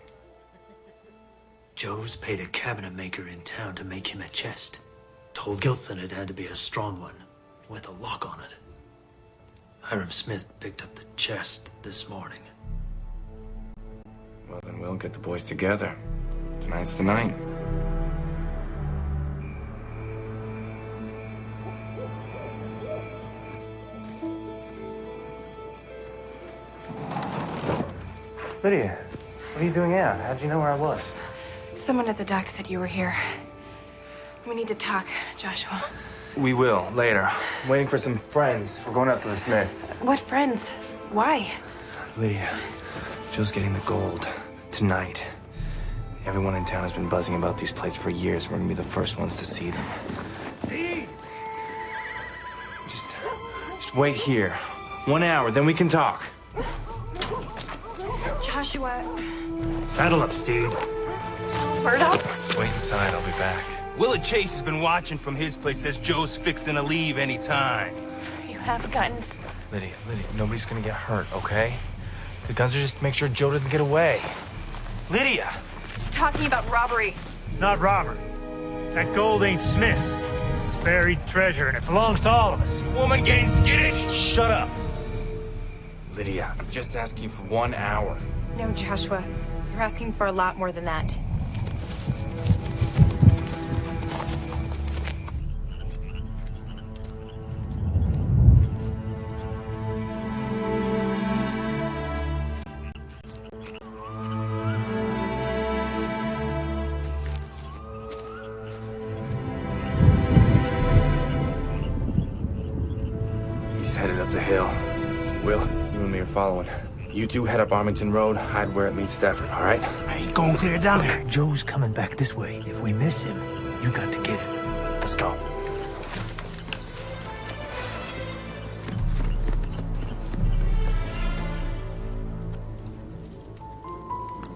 Joe's paid a cabinet maker in town to make him a chest. Told Gilson it had to be a strong one, with a lock on it. Hiram Smith picked up the chest this morning. Well, then we'll get the boys together. Tonight's the night. Lydia, what are you doing out? How'd you know where I was? Someone at the dock said you were here. We need to talk, Joshua. We will, later. I'm waiting for some friends. We're going up to the Smiths. What friends? Why? Lydia, Joe's getting the gold. Tonight. Everyone in town has been buzzing about these plates for years. We're gonna be the first ones to see them. Just wait here. 1 hour, then we can talk. Joshua. Saddle up, Steve. Word up. Just wait inside, I'll be back. Willard Chase has been watching from his place. Says Joe's fixing to leave any time. You have guns. Lydia, nobody's gonna get hurt, okay? The guns are just to make sure Joe doesn't get away. Lydia! Talking about robbery. It's not robbery. That gold ain't Smith's. It's buried treasure, and it belongs to all of us. Woman getting skittish? Shut up! Lydia, I'm just asking for 1 hour. No, Joshua. You're asking for a lot more than that. He's headed up the hill. Will, you and me are following. You two head up Armington Road, hide where it meets Stafford, all right? I ain't gonna clear down there. Joe's coming back this way. If we miss him, you got to get him. Let's go.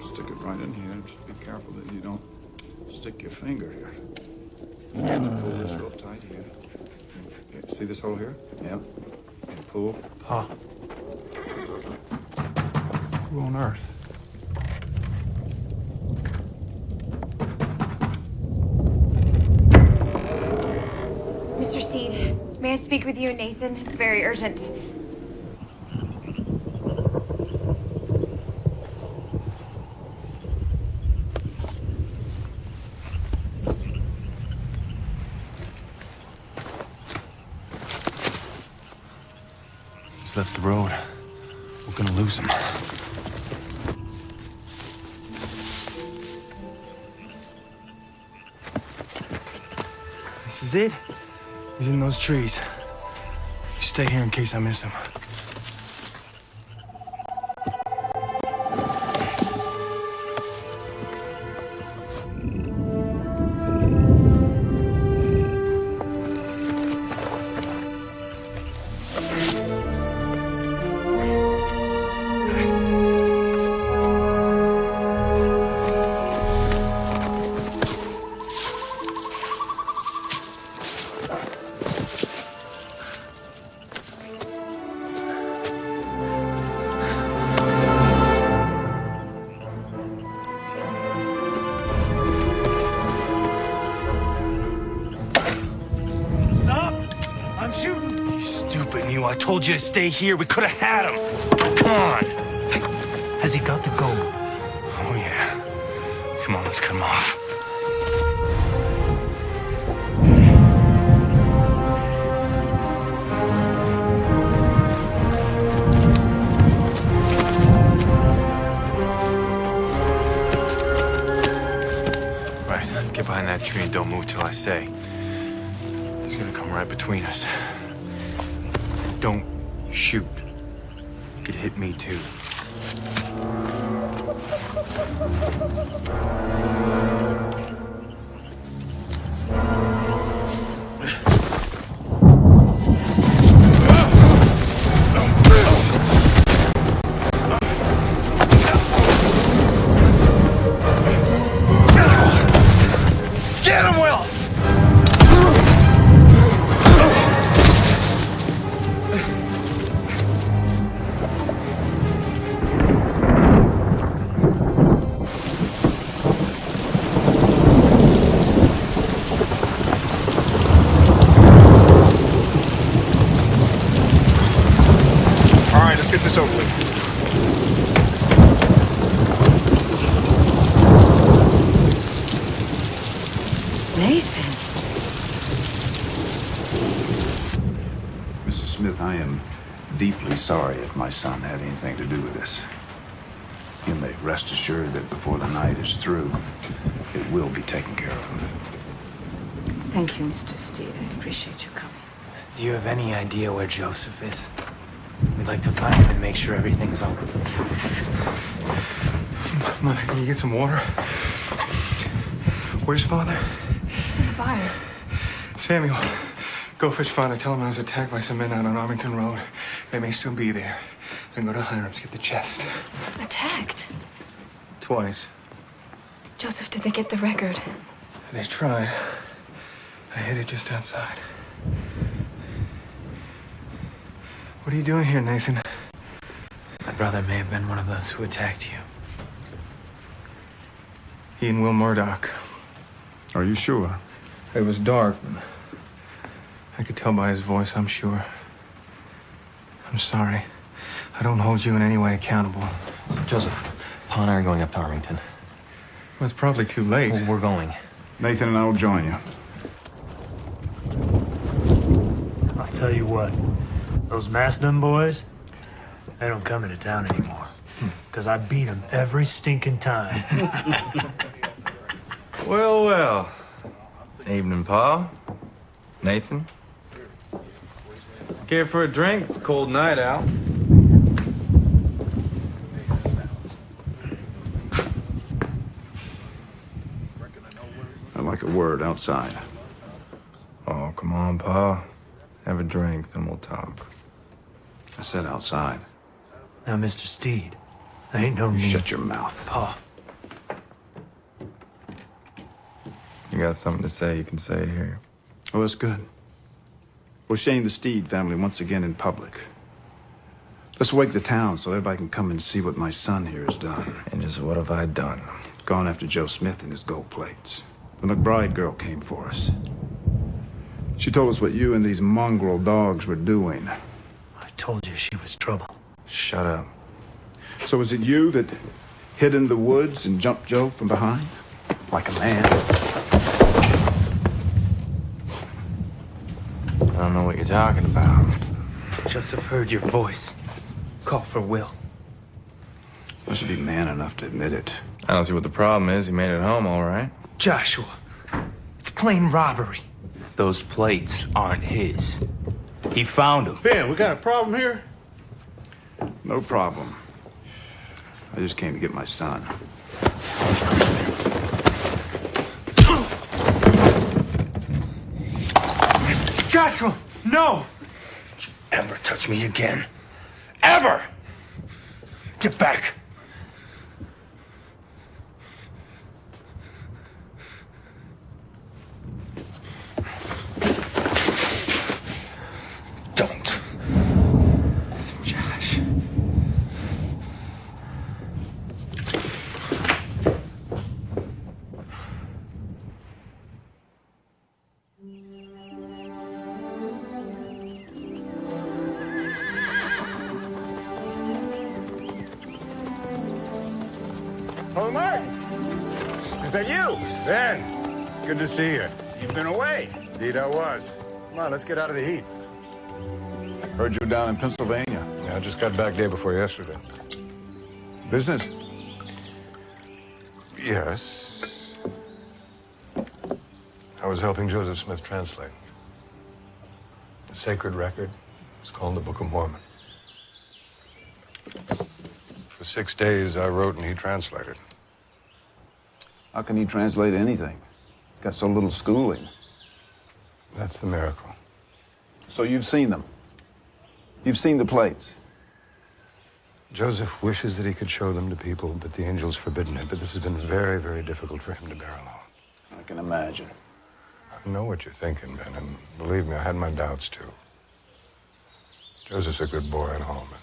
Stick it right in here. Just be careful that you don't stick your finger here. You have to pull this real tight here. Okay, see this hole here? Yep. And pull. Pa. Who on earth? Mr. Steed, may I speak with you and Nathan? It's very urgent. He's left the road. We're gonna lose him. This is it. He's in those trees. You stay here in case I miss him. I told you to stay here. We could have had him. Come on. Has he got the gold? Oh, yeah. Come on, let's cut him off. Right, get behind that tree and don't move till I say. He's gonna come right between us. Don't shoot. Could hit me too. Get him, Will! All right, let's get this over with. Nathan. Mrs. Smith, I am deeply sorry if my son had anything to do with this. You may rest assured that before the night is through, it will be taken care of. Thank you, Mr. Steed. I appreciate you coming. Do you have any idea where Joseph is? We'd like to find him and make sure everything's all right. Mother, can you get some water? Where's Father? He's in the barn. Samuel, go fetch Father. Tell him I was attacked by some men out on Armington Road. They may still be there. Then go to Hiram's, get the chest. Attacked? Twice. Joseph, did they get the record? They tried. I hid it just outside. What are you doing here, Nathan? My brother may have been one of those who attacked you. He and Will Murdoch. Are you sure? It was dark, but I could tell by his voice, I'm sure. I'm sorry. I don't hold you in any way accountable. Joseph, Pa and I are going up to Armington. Well, it's probably too late. Well, we're going. Nathan and I will join you. I'll tell you what. Those Masdom boys, they don't come into town anymore. Because I beat them every stinking time. Well, well. Evening, Pa. Nathan. Care for a drink? It's a cold night out. I'd like a word outside. Oh, come on, Pa. Have a drink, then we'll talk. I said outside. Now, Mr. Steed, there ain't no need. Shut your mouth. Pa. You got something to say, you can say it here. Oh, that's good. We'll shame the Steed family once again in public. Let's wake the town so everybody can come and see what my son here has done. And just what have I done? Gone after Joe Smith and his gold plates. The McBride girl came for us. She told us what you and these mongrel dogs were doing. I told you she was trouble. Shut up. So was it you that hid in the woods and jumped Joe from behind? Like a man? I don't know what you're talking about. Joseph heard your voice. Call for Will. I should be man enough to admit it. I don't see what the problem is. He made it home all right. Joshua, it's plain robbery. Those plates aren't his. He found them. Ben, we got a problem here? No problem. I just came to get my son. Joshua, no! Ever touch me again? Ever! Get back! Don't. Josh. that you? Ben, good to see you. You've been away. Indeed, I was. Come on, let's get out of the heat. Heard you were down in Pennsylvania. Yeah, I just got back day before yesterday. Business? Yes. I was helping Joseph Smith translate. The sacred record. It's called the Book of Mormon. For 6 days, I wrote and he translated. How can he translate anything? He's got so little schooling. That's the miracle. So you've seen them? You've seen the plates? Joseph wishes that he could show them to people, but the angel's forbidden it. But this has been very, very difficult for him to bear alone. I can imagine. I know what you're thinking, Ben, and believe me, I had my doubts, too. Joseph's a good boy and all, but,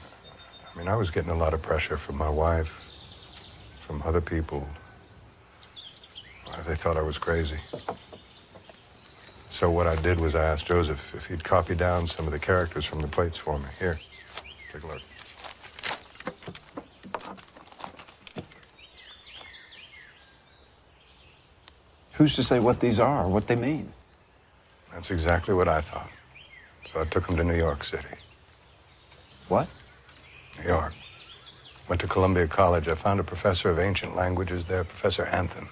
I mean, I was getting a lot of pressure from my wife, from other people. They thought I was crazy. So what I did was I asked Joseph if he'd copy down some of the characters from the plates for me. Here, take a look. Who's to say what these are, what they mean? That's exactly what I thought. So I took him to New York City. What? New York. Went to Columbia College. I found a professor of ancient languages there, Professor Anthon.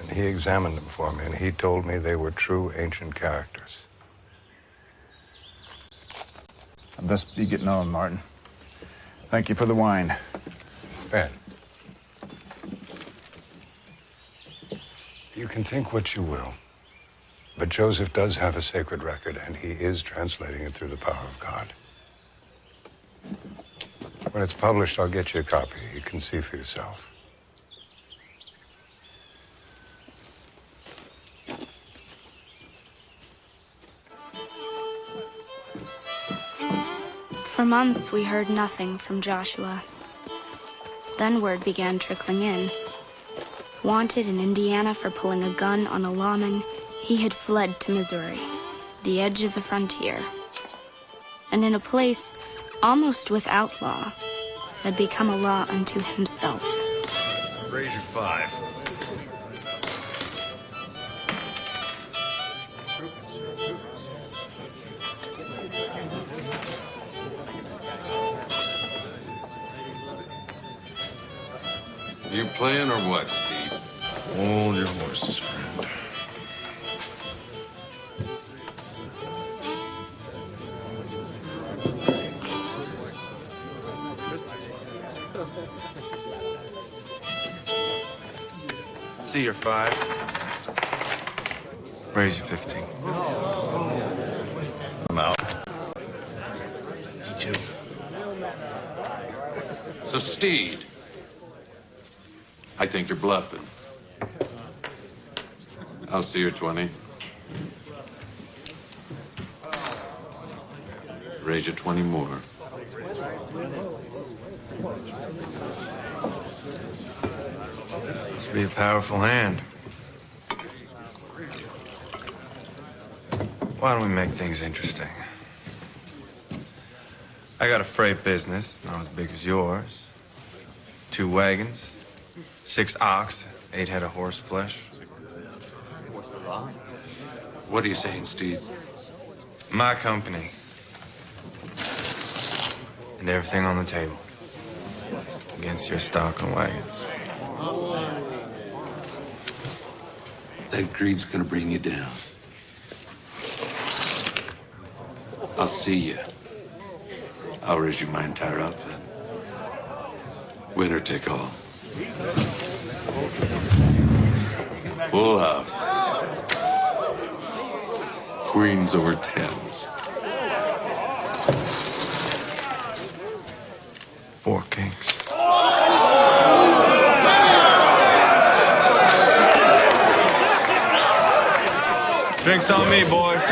And he examined them for me, and he told me they were true ancient characters. I best be getting on, Martin. Thank you for the wine. Ben. You can think what you will, but Joseph does have a sacred record, and he is translating it through the power of God. When it's published, I'll get you a copy. You can see for yourself. For months, we heard nothing from Joshua. Then word began trickling in. Wanted in Indiana for pulling a gun on a lawman, he had fled to Missouri, the edge of the frontier. And in a place almost without law, had become a law unto himself. Raise your 5. You playing or what, Steve? Hold your horses, friend. See your 5. Raise your 15. I'm out. Me too. So, Steed, I think you're bluffing. I'll see your 20. Raise your 20 more. Must be a powerful hand. Why don't we make things interesting? I got a freight business, not as big as yours. 2 wagons, 6 ox, 8 head of horse flesh. What are you saying, Steve? My company. And everything on the table. Against your stock and wagons. That greed's gonna bring you down. I'll see you. I'll raise you my entire outfit. Winner take all. Full house. Queens over 10s. 4 kings. Drinks on me, boys.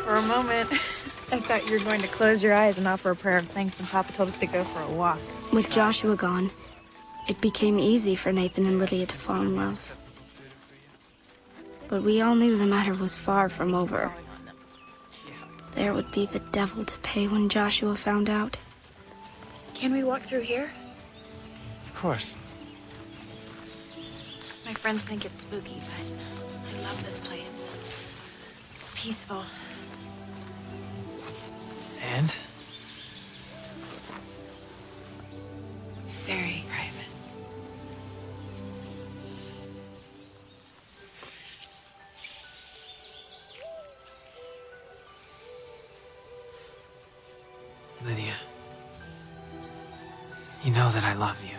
For a moment, I thought you were going to close your eyes and offer a prayer of thanks when Papa told us to go for a walk. With Joshua gone, it became easy for Nathan and Lydia to fall in love. But we all knew the matter was far from over. There would be the devil to pay when Joshua found out. Can we walk through here? Of course. My friends think it's spooky, but I love this place. It's peaceful. And? Very private. Lydia, you know that I love you.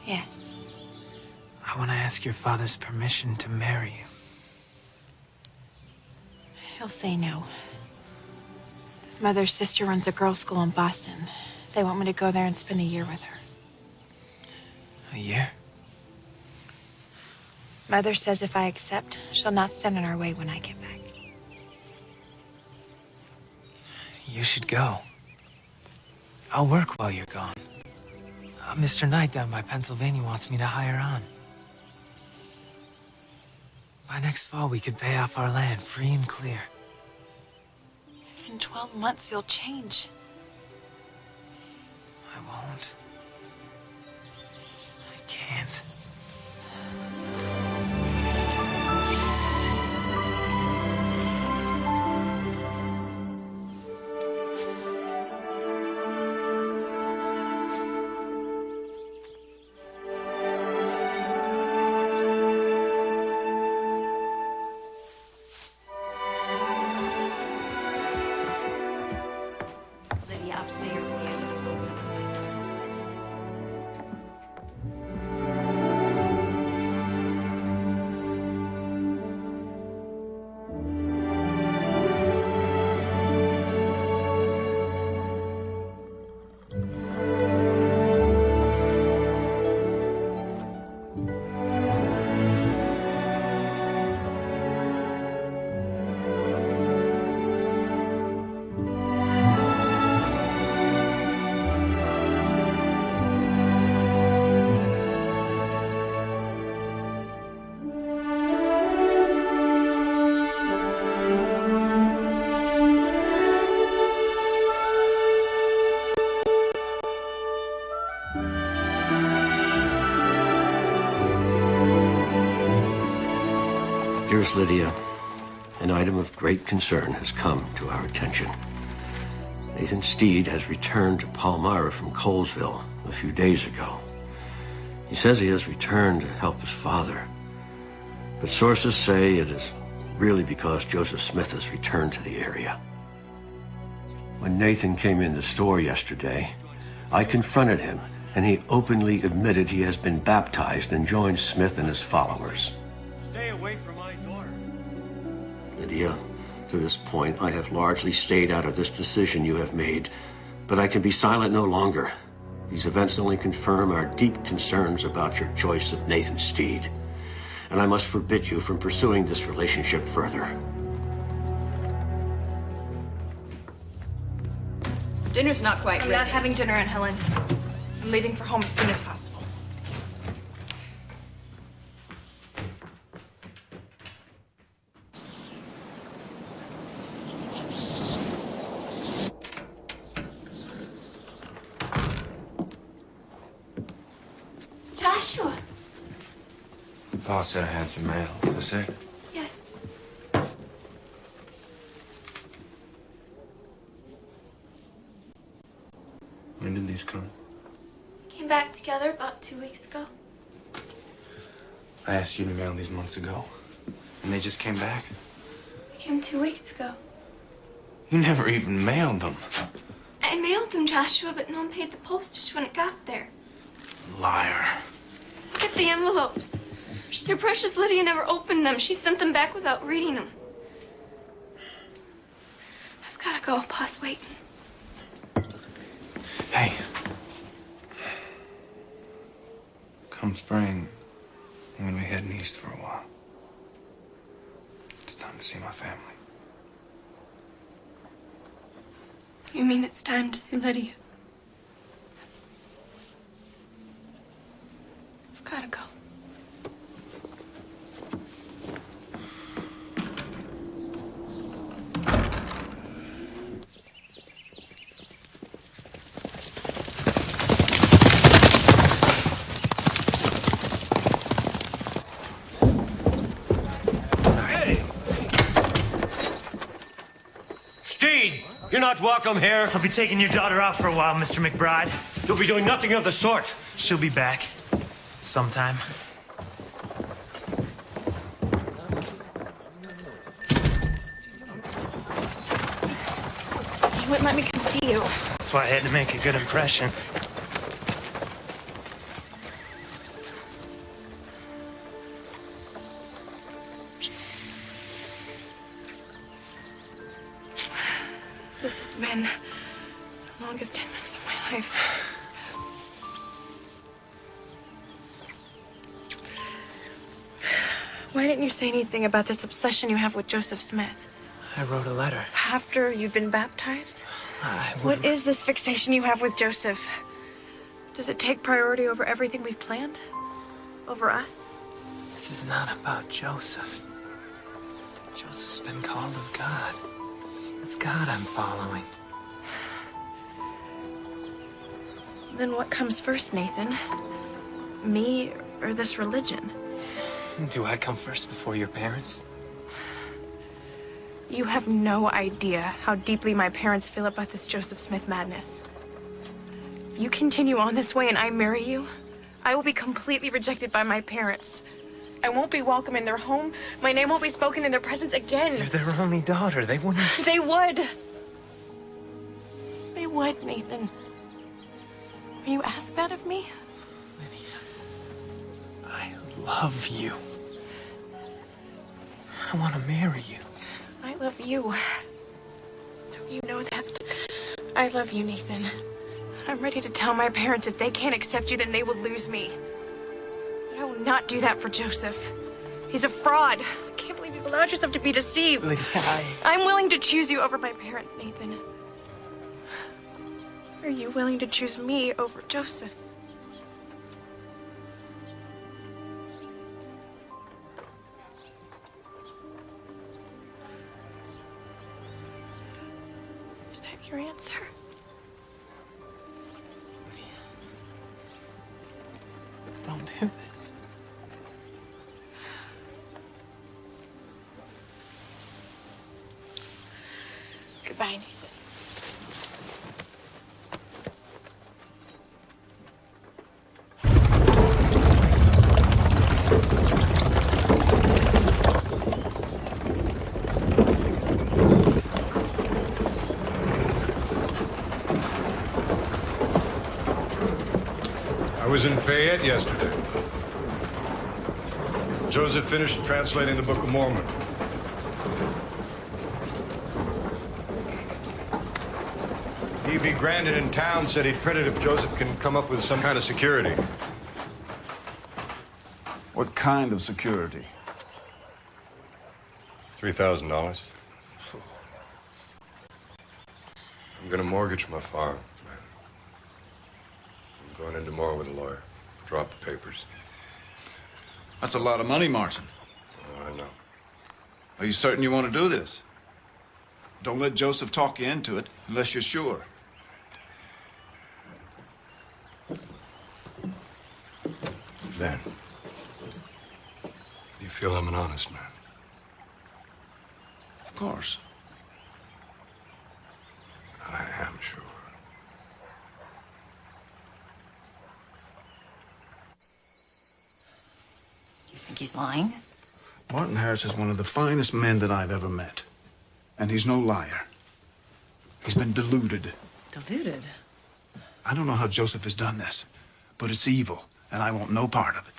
Yes. I want to ask your father's permission to marry you. He'll say no. Mother's sister runs a girls' school in Boston. They want me to go there and spend a year with her. A year? Mother says if I accept, she'll not stand in our way when I get back. You should go. I'll work while you're gone. Mr. Knight down by Pennsylvania wants me to hire on. By next fall, we could pay off our land free and clear. In 12 months, you'll change. I won't. I can't. Lydia, upstairs at the end of the room, number 6. Dearest Lydia, an item of great concern has come to our attention. Nathan Steed has returned to Palmyra from Colesville a few days ago. He says he has returned to help his father, but sources say it is really because Joseph Smith has returned to the area. When Nathan came in the store yesterday, I confronted him, and he openly admitted he has been baptized and joined Smith and his followers. Stay away from my daughter. Lydia, to this point, I have largely stayed out of this decision you have made, but I can be silent no longer. These events only confirm our deep concerns about your choice of Nathan Steed, and I must forbid you from pursuing this relationship further. Dinner's not quite I'm ready. not having dinner, Aunt Helen. I'm leaving for home as soon as possible. Joshua! Pa said I had some mail. Is this it? Yes. When did these come? Came back together about 2 weeks ago. I asked you to mail these months ago, and they just came back? They came 2 weeks ago. You never even mailed them. I mailed them, Joshua, but no one paid the postage when it got there. Liar. Look at the envelopes. Your precious Lydia never opened them. She sent them back without reading them. I've got to go. Pa's waiting. Hey. Come spring, I'm gonna be heading east for a while. It's time to see my family. You mean it's time to see Lydia? I've got to go. Steed! You're not welcome here. I'll be taking your daughter out for a while, Mr. McBride. You'll be doing nothing of the sort. She'll be back. Sometime. You wouldn't let me come see you. That's why I had to make a good impression. This has been the longest 10 minutes of my life. Why didn't you say anything about this obsession you have with Joseph Smith? I wrote a letter. After you've been baptized? What is this fixation you have with Joseph? Does it take priority over everything we've planned? Over us? This is not about Joseph. Joseph's been called of God. It's God I'm following. Then what comes first, Nathan? Me or this religion? Do I come first before your parents? You have no idea how deeply my parents feel about this Joseph Smith madness. If you continue on this way and I marry you, I will be completely rejected by my parents. I won't be welcome in their home. My name won't be spoken in their presence again. You're their only daughter. They wouldn't... They would. They would, Nathan. Will you ask that of me? I love you. I want to marry you. I love you. Don't you know that? I love you, Nathan. I'm ready to tell my parents if they can't accept you, then they will lose me. But I will not do that for Joseph. He's a fraud. I can't believe you've allowed yourself to be deceived. Lydia, I'm willing to choose you over my parents, Nathan. Are you willing to choose me over Joseph? Is that your answer? Don't do this. Goodbye, Nathan. I was in Fayette yesterday. Joseph finished translating the Book of Mormon. E.B. Grandin in town said he'd print it if Joseph can come up with some kind of security. What kind of security? $3,000. I'm gonna mortgage my farm, man. I'm going in tomorrow with a lawyer. Drop the papers. That's a lot of money, Martin. Oh, I know. Are you certain you want to do this? Don't let Joseph talk you into it unless you're sure. Ben, you feel I'm an honest man? Of course. I am sure. You think he's lying? Martin Harris is one of the finest men that I've ever met. And he's no liar. He's been deluded. Deluded? I don't know how Joseph has done this, but it's evil, and I want no part of it.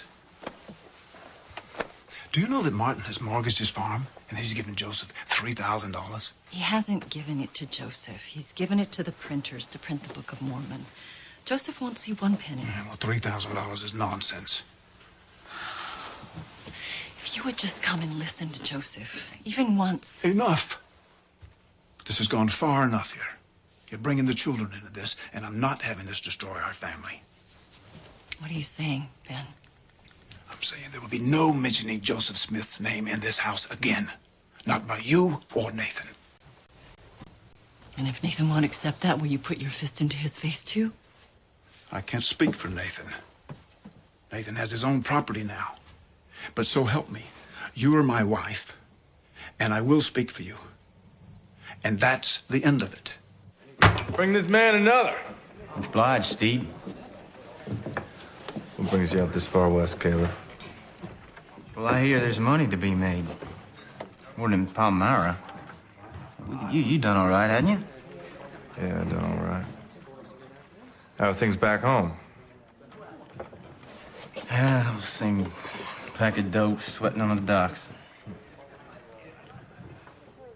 Do you know that Martin has mortgaged his farm, and he's given Joseph $3,000? He hasn't given it to Joseph. He's given it to the printers to print the Book of Mormon. Joseph won't see one penny. Yeah, well, $3,000 is nonsense. If you would just come and listen to Joseph, even once. Enough. This has gone far enough here. You're bringing the children into this, and I'm not having this destroy our family. What are you saying, Ben? I'm saying there will be no mentioning Joseph Smith's name in this house again. Not by you or Nathan. And if Nathan won't accept that, will you put your fist into his face, too? I can't speak for Nathan. Nathan has his own property now. But so help me, you are my wife, and I will speak for you. And that's the end of it. Bring this man another. Much obliged, Steve. What brings you out this far west, Caleb? Well, I hear there's money to be made. More than Palmyra. You done all right, hadn't you? Yeah, I done all right. How are things back home? Yeah, same pack of dope sweating on the docks.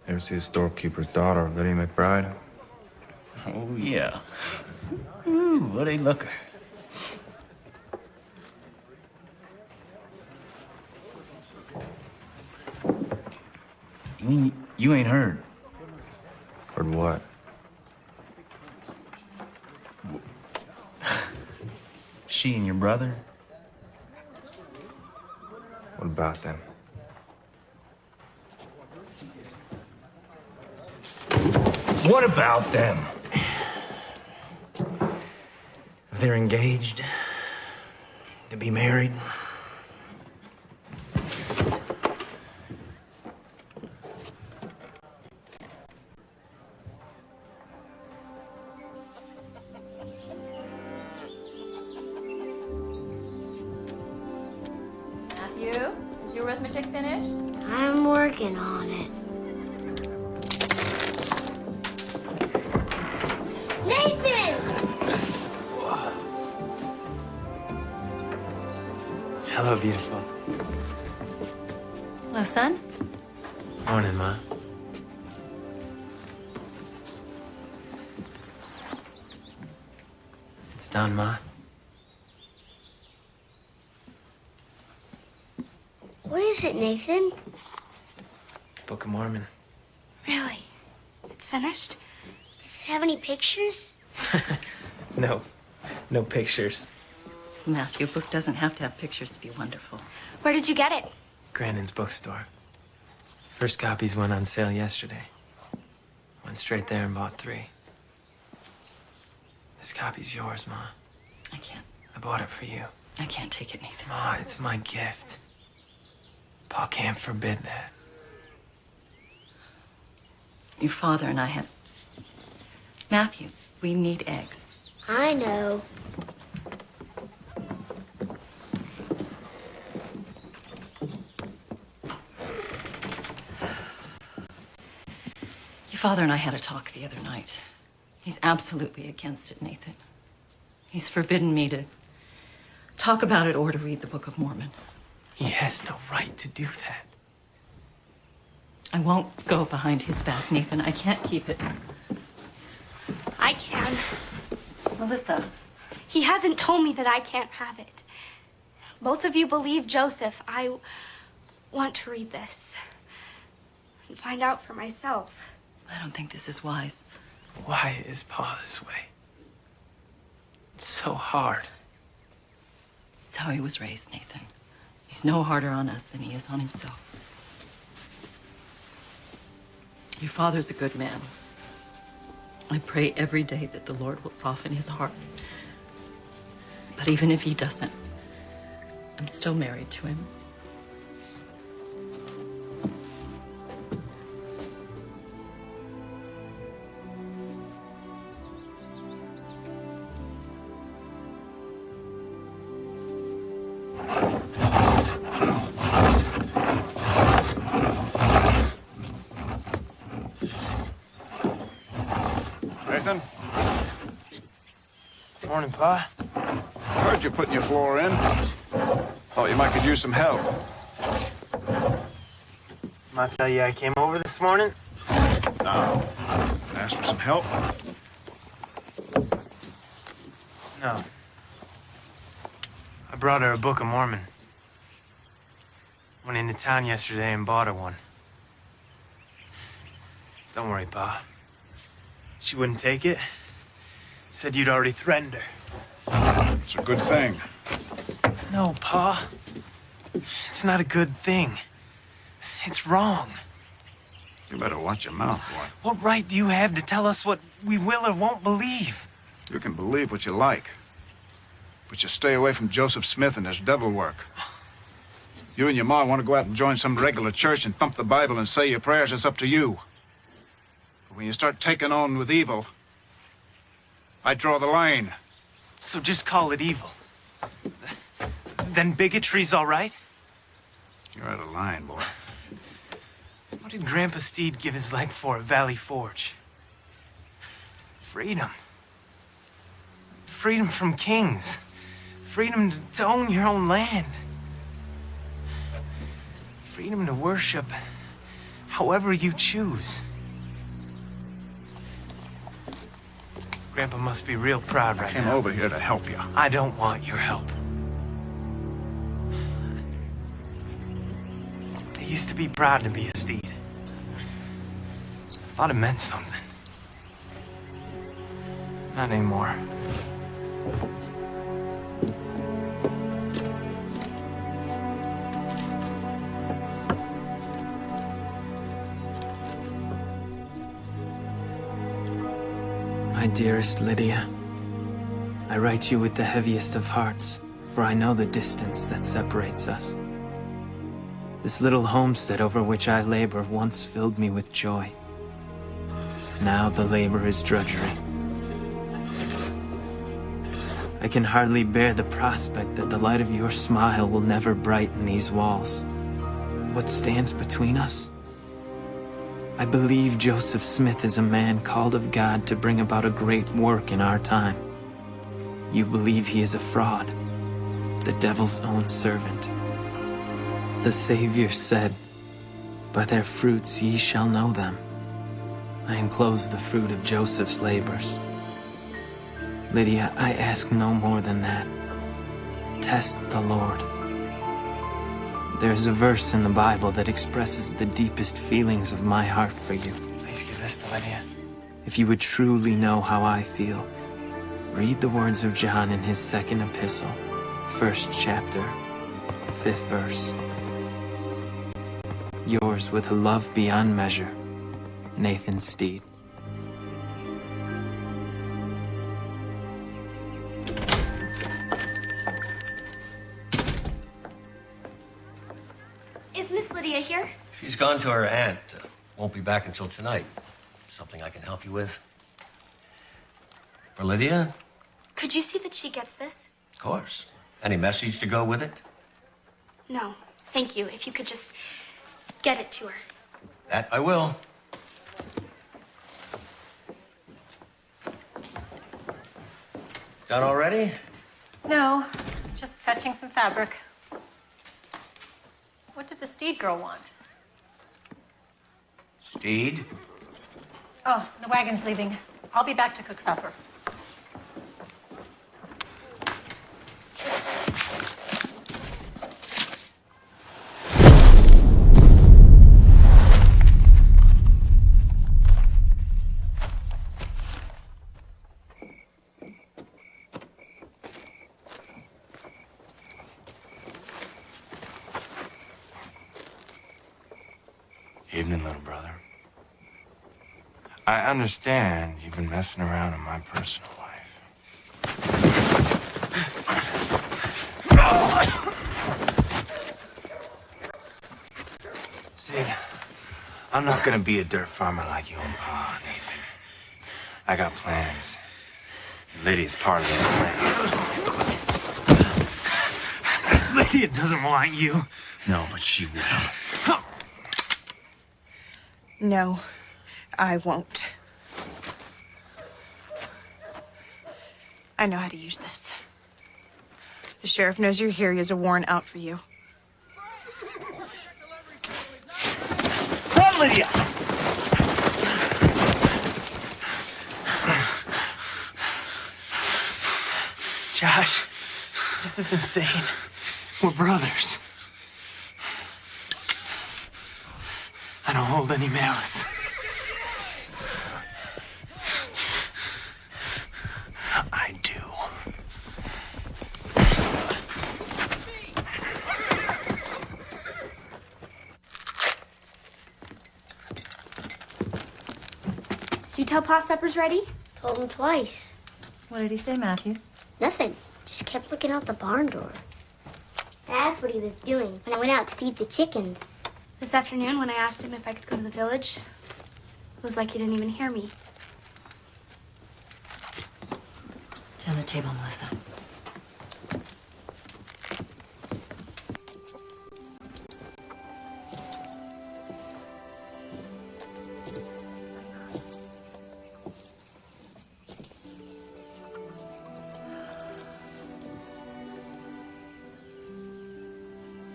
Ever see the storekeeper's daughter, Lydia McBride? Oh, yeah. Ooh, what a looker. You mean you ain't heard? Heard what? She and your brother? What about them? What about them? If they're engaged to be married. Matthew, is your arithmetic finished? I'm working on it. Nathan! Hello, beautiful. Hello, son. Morning, Ma. It's done, Ma. What is it, Nathan? Book of Mormon. Really? It's finished? Does it have any pictures? No. No pictures. Matthew, a book doesn't have to have pictures to be wonderful. Where did you get it? Grandin's bookstore. First copies went on sale yesterday. Went straight there and bought 3. This copy's yours, Ma. I can't. I bought it for you. I can't take it, Nathan. Ma, it's my gift. Pa can't forbid that. Your father and I had... Matthew, we need eggs. I know. Your father and I had a talk the other night. He's absolutely against it, Nathan. He's forbidden me to talk about it or to read the Book of Mormon. He has no right to do that. I won't go behind his back, Nathan. I can't keep it. I can. Melissa. He hasn't told me that I can't have it. Both of you believe Joseph. I want to read this and find out for myself. I don't think this is wise. Why is Pa this way? It's so hard. It's how he was raised, Nathan. He's no harder on us than he is on himself. Your father's a good man. I pray every day that the Lord will soften his heart. But even if he doesn't, I'm still married to him. Nathan? Morning, Pa. Heard you putting your floor in. Thought you might could use some help. Ma tell you I came over this morning? No. Ask for some help? No. I brought her a Book of Mormon. Went into town yesterday and bought her one. Don't worry, Pa. She wouldn't take it. Said you'd already threatened her. It's a good thing. No, Pa. It's not a good thing. It's wrong. You better watch your mouth, boy. What right do you have to tell us what we will or won't believe? You can believe what you like. But you stay away from Joseph Smith and his devil work. You and your ma want to go out and join some regular church and thump the Bible and say your prayers, it's up to you. When you start taking on with evil, I draw the line. So just call it evil. Then bigotry's all right? You're out of line, boy. What did Grandpa Steed give his leg for at Valley Forge? Freedom. Freedom from kings. Freedom to own your own land. Freedom to worship however you choose. Grandpa must be real proud right now. I came over here to help you. I don't want your help. I used to be proud to be a Steed. I thought it meant something. Not anymore. My dearest Lydia, I write you with the heaviest of hearts, for I know the distance that separates us. This little homestead over which I labor once filled me with joy. Now the labor is drudgery. I can hardly bear the prospect that the light of your smile will never brighten these walls. What stands between us? I believe Joseph Smith is a man called of God to bring about a great work in our time. You believe he is a fraud, the devil's own servant. The Savior said, "By their fruits ye shall know them." I enclose the fruit of Joseph's labors. Lydia, I ask no more than that. Test the Lord. There's a verse in the Bible that expresses the deepest feelings of my heart for you. Please give this to Lydia. If you would truly know how I feel, read the words of John in his second epistle, 1st chapter, 5th verse. Yours with a love beyond measure, Nathan Steed. Is Miss Lydia here? She's gone to her aunt. Won't be back until tonight. Something I can help you with? For Lydia? Could you see that she gets this? Of course. Any message to go with it? No, thank you. If you could just get it to her. That I will. Done already? No, just fetching some fabric. What did the Steed girl want? Steed? Oh, the wagon's leaving. I'll be back to cook supper. Evening, little brother. I understand you've been messing around in my personal life. See, I'm not gonna be a dirt farmer like you and Pa, Nathan. I got plans. Lydia's part of those plans. Lydia doesn't want you. No, but she will. No, I won't. I know how to use this. The sheriff knows you're here. He has a warrant out for you. Run, Lydia! Josh, this is insane. We're brothers. I don't hold any malice. I do. Did you tell Pa supper's ready? Told him twice. What did he say, Matthew? Nothing. Just kept looking out the barn door. That's what he was doing when I went out to feed the chickens. This afternoon when I asked him if I could go to the village, was like he didn't even hear me. Turn the table, Melissa.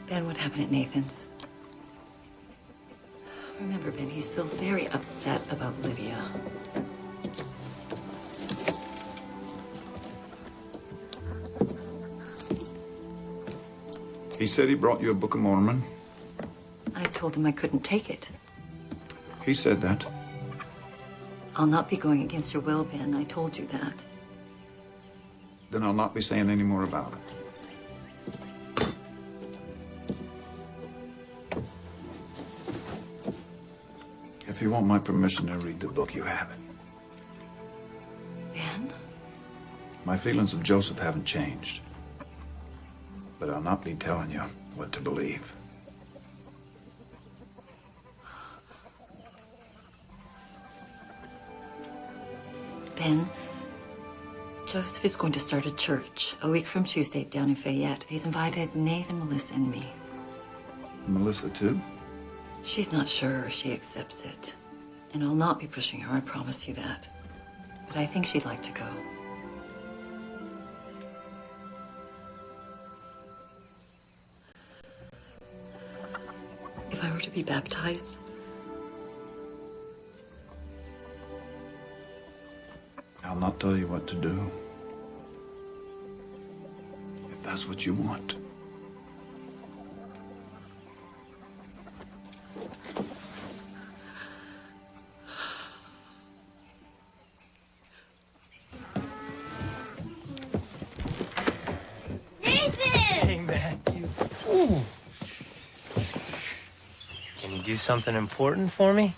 Ben, what happened at Nathan's? Remember, Ben, he's still very upset about Lydia. He said he brought you a Book of Mormon. I told him I couldn't take it. He said that. I'll not be going against your will, Ben. I told you that. Then I'll not be saying any more about it. If you want my permission to read the book, you have it. Ben? My feelings of Joseph haven't changed. But I'll not be telling you what to believe. Ben, Joseph is going to start a church a week from Tuesday down in Fayette. He's invited Nathan, Melissa, and me. Melissa, too? She's not sure she accepts it. And I'll not be pushing her, I promise you that. But I think she'd like to go. If I were to be baptized, I'll not tell you what to do. If that's what you want. Hey, man, you... Ooh. Can you do something important for me?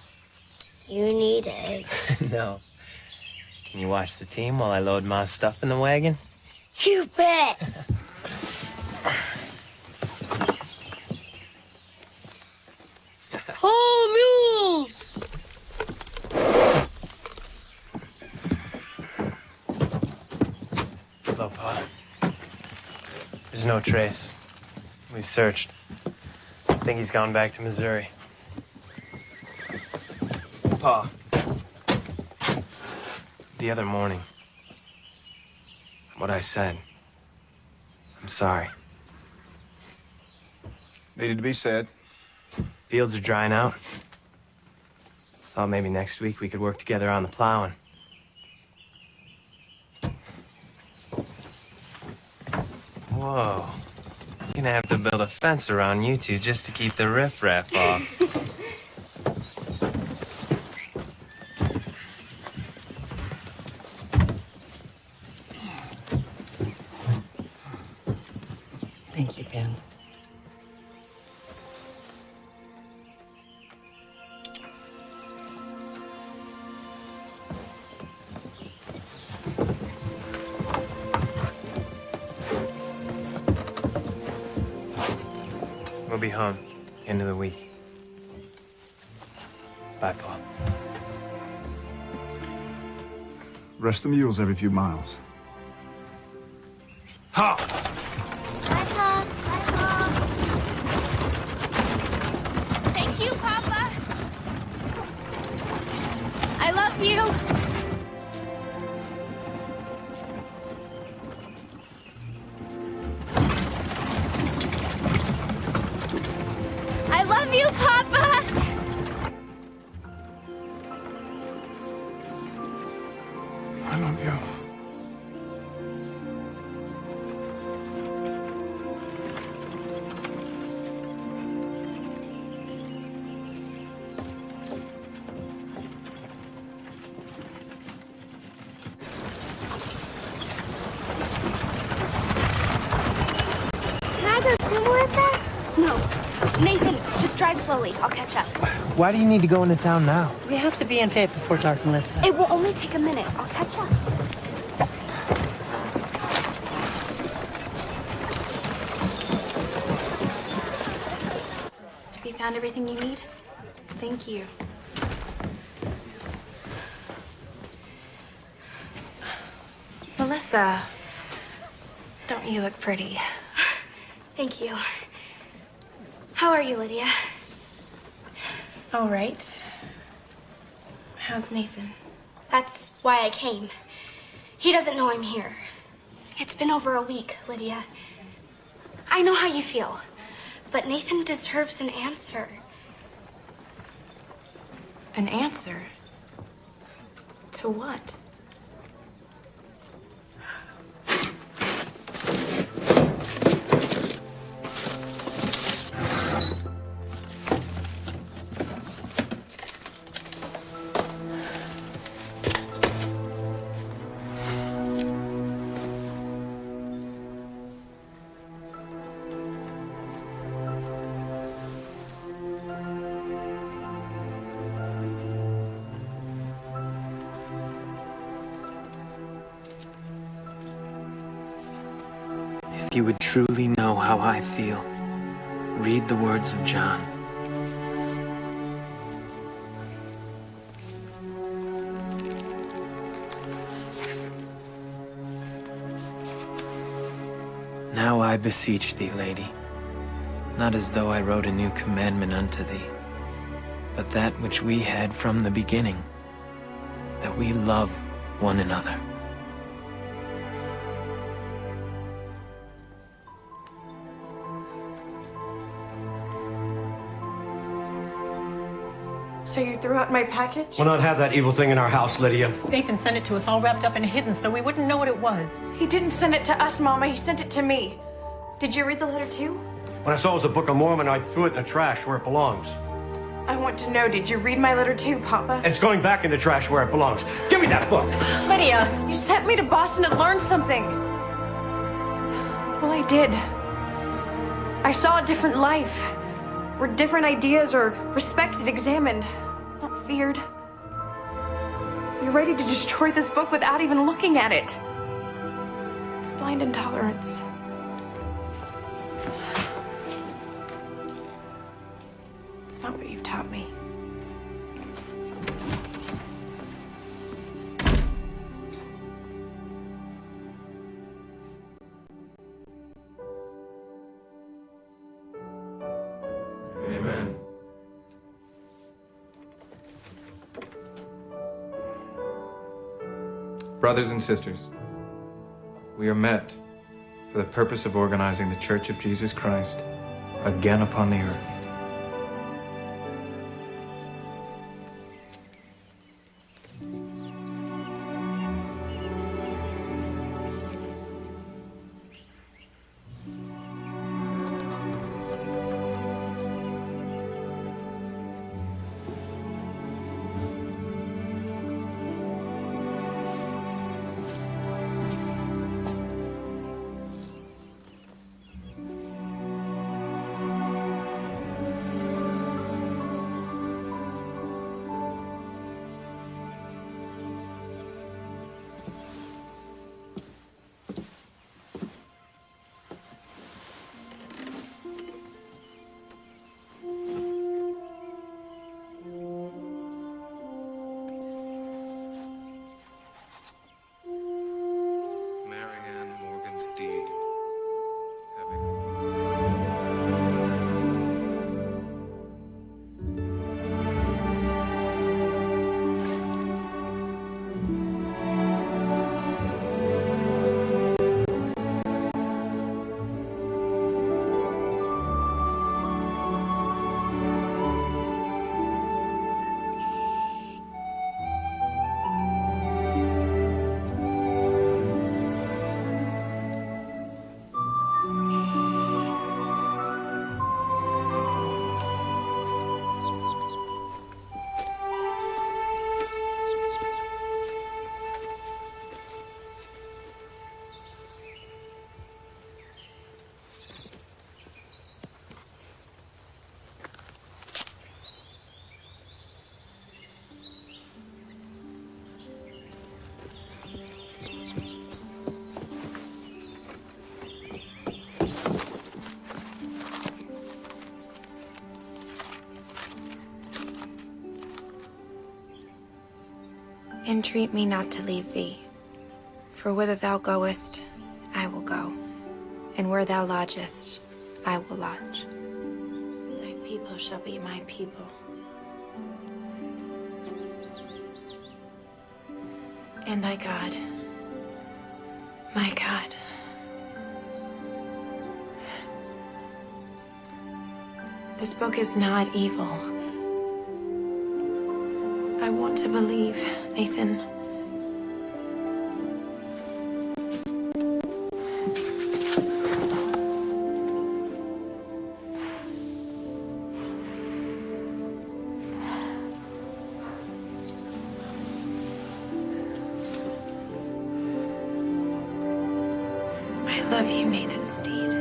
You need eggs. No. Can you watch the team while I load my stuff in the wagon? You bet. Whole mules. Hello, Pa. There's no trace. We've searched. I think he's gone back to Missouri. Pa. The other morning, what I said, I'm sorry. Needed to be said. Fields are drying out. Thought maybe next week we could work together on the plowing. Whoa. You're gonna have to build a fence around you two just to keep the riffraff off. thank you, Ben. We'll be home, end of the week. Bye, Pa. Rest the mules every few miles. Ha! Thank you, Papa. I love you. I love you, Papa. I love you. Can I go swim with her? No. Nathan, just drive slowly. I'll catch up. Why do you need to go into town now? We have to be in Fayette before dark, Melissa. It will only take a minute. I'll catch up. Have you found everything you need? Thank you. Melissa, don't you look pretty? Thank you. How are you, Lydia? All right. How's Nathan? That's why I came. He doesn't know I'm here. It's been over a week, Lydia. I know how you feel, but Nathan deserves an answer. An answer? To what? If you would truly know how I feel, read the words of John. Now I beseech thee, lady, not as though I wrote a new commandment unto thee, but that which we had from the beginning, that we love one another. So you threw out my package? We'll not have that evil thing in our house, Lydia. Nathan sent it to us all wrapped up and hidden so we wouldn't know what it was. He didn't send it to us, Mama. He sent it to me. Did you read the letter too? When I saw it was a Book of Mormon, I threw it in the trash where it belongs. I want to know, did you read my letter too, Papa? It's going back in the trash where it belongs. Give me that book! Lydia! You sent me to Boston to learn something. Well, I did. I saw a different life, where different ideas are respected, examined, not feared. You're ready to destroy this book without even looking at it. It's blind intolerance. It's not what you've taught me. Amen. Brothers and sisters, we are met for the purpose of organizing the Church of Jesus Christ again upon the earth. Entreat me not to leave thee, For whither thou goest, I will go, and where thou lodgest, I will lodge. Thy people shall be my people, and thy God, my God. This book is not evil. I want to believe, Nathan. I love you, Nathan Steed.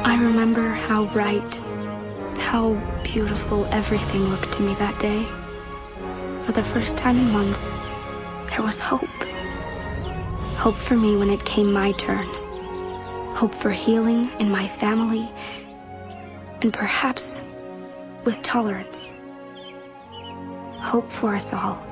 I remember how bright, how beautiful everything looked to me that day. For the first time in months, there was hope. Hope for me when it came my turn. Hope for healing in my family, and perhaps with tolerance. Hope for us all.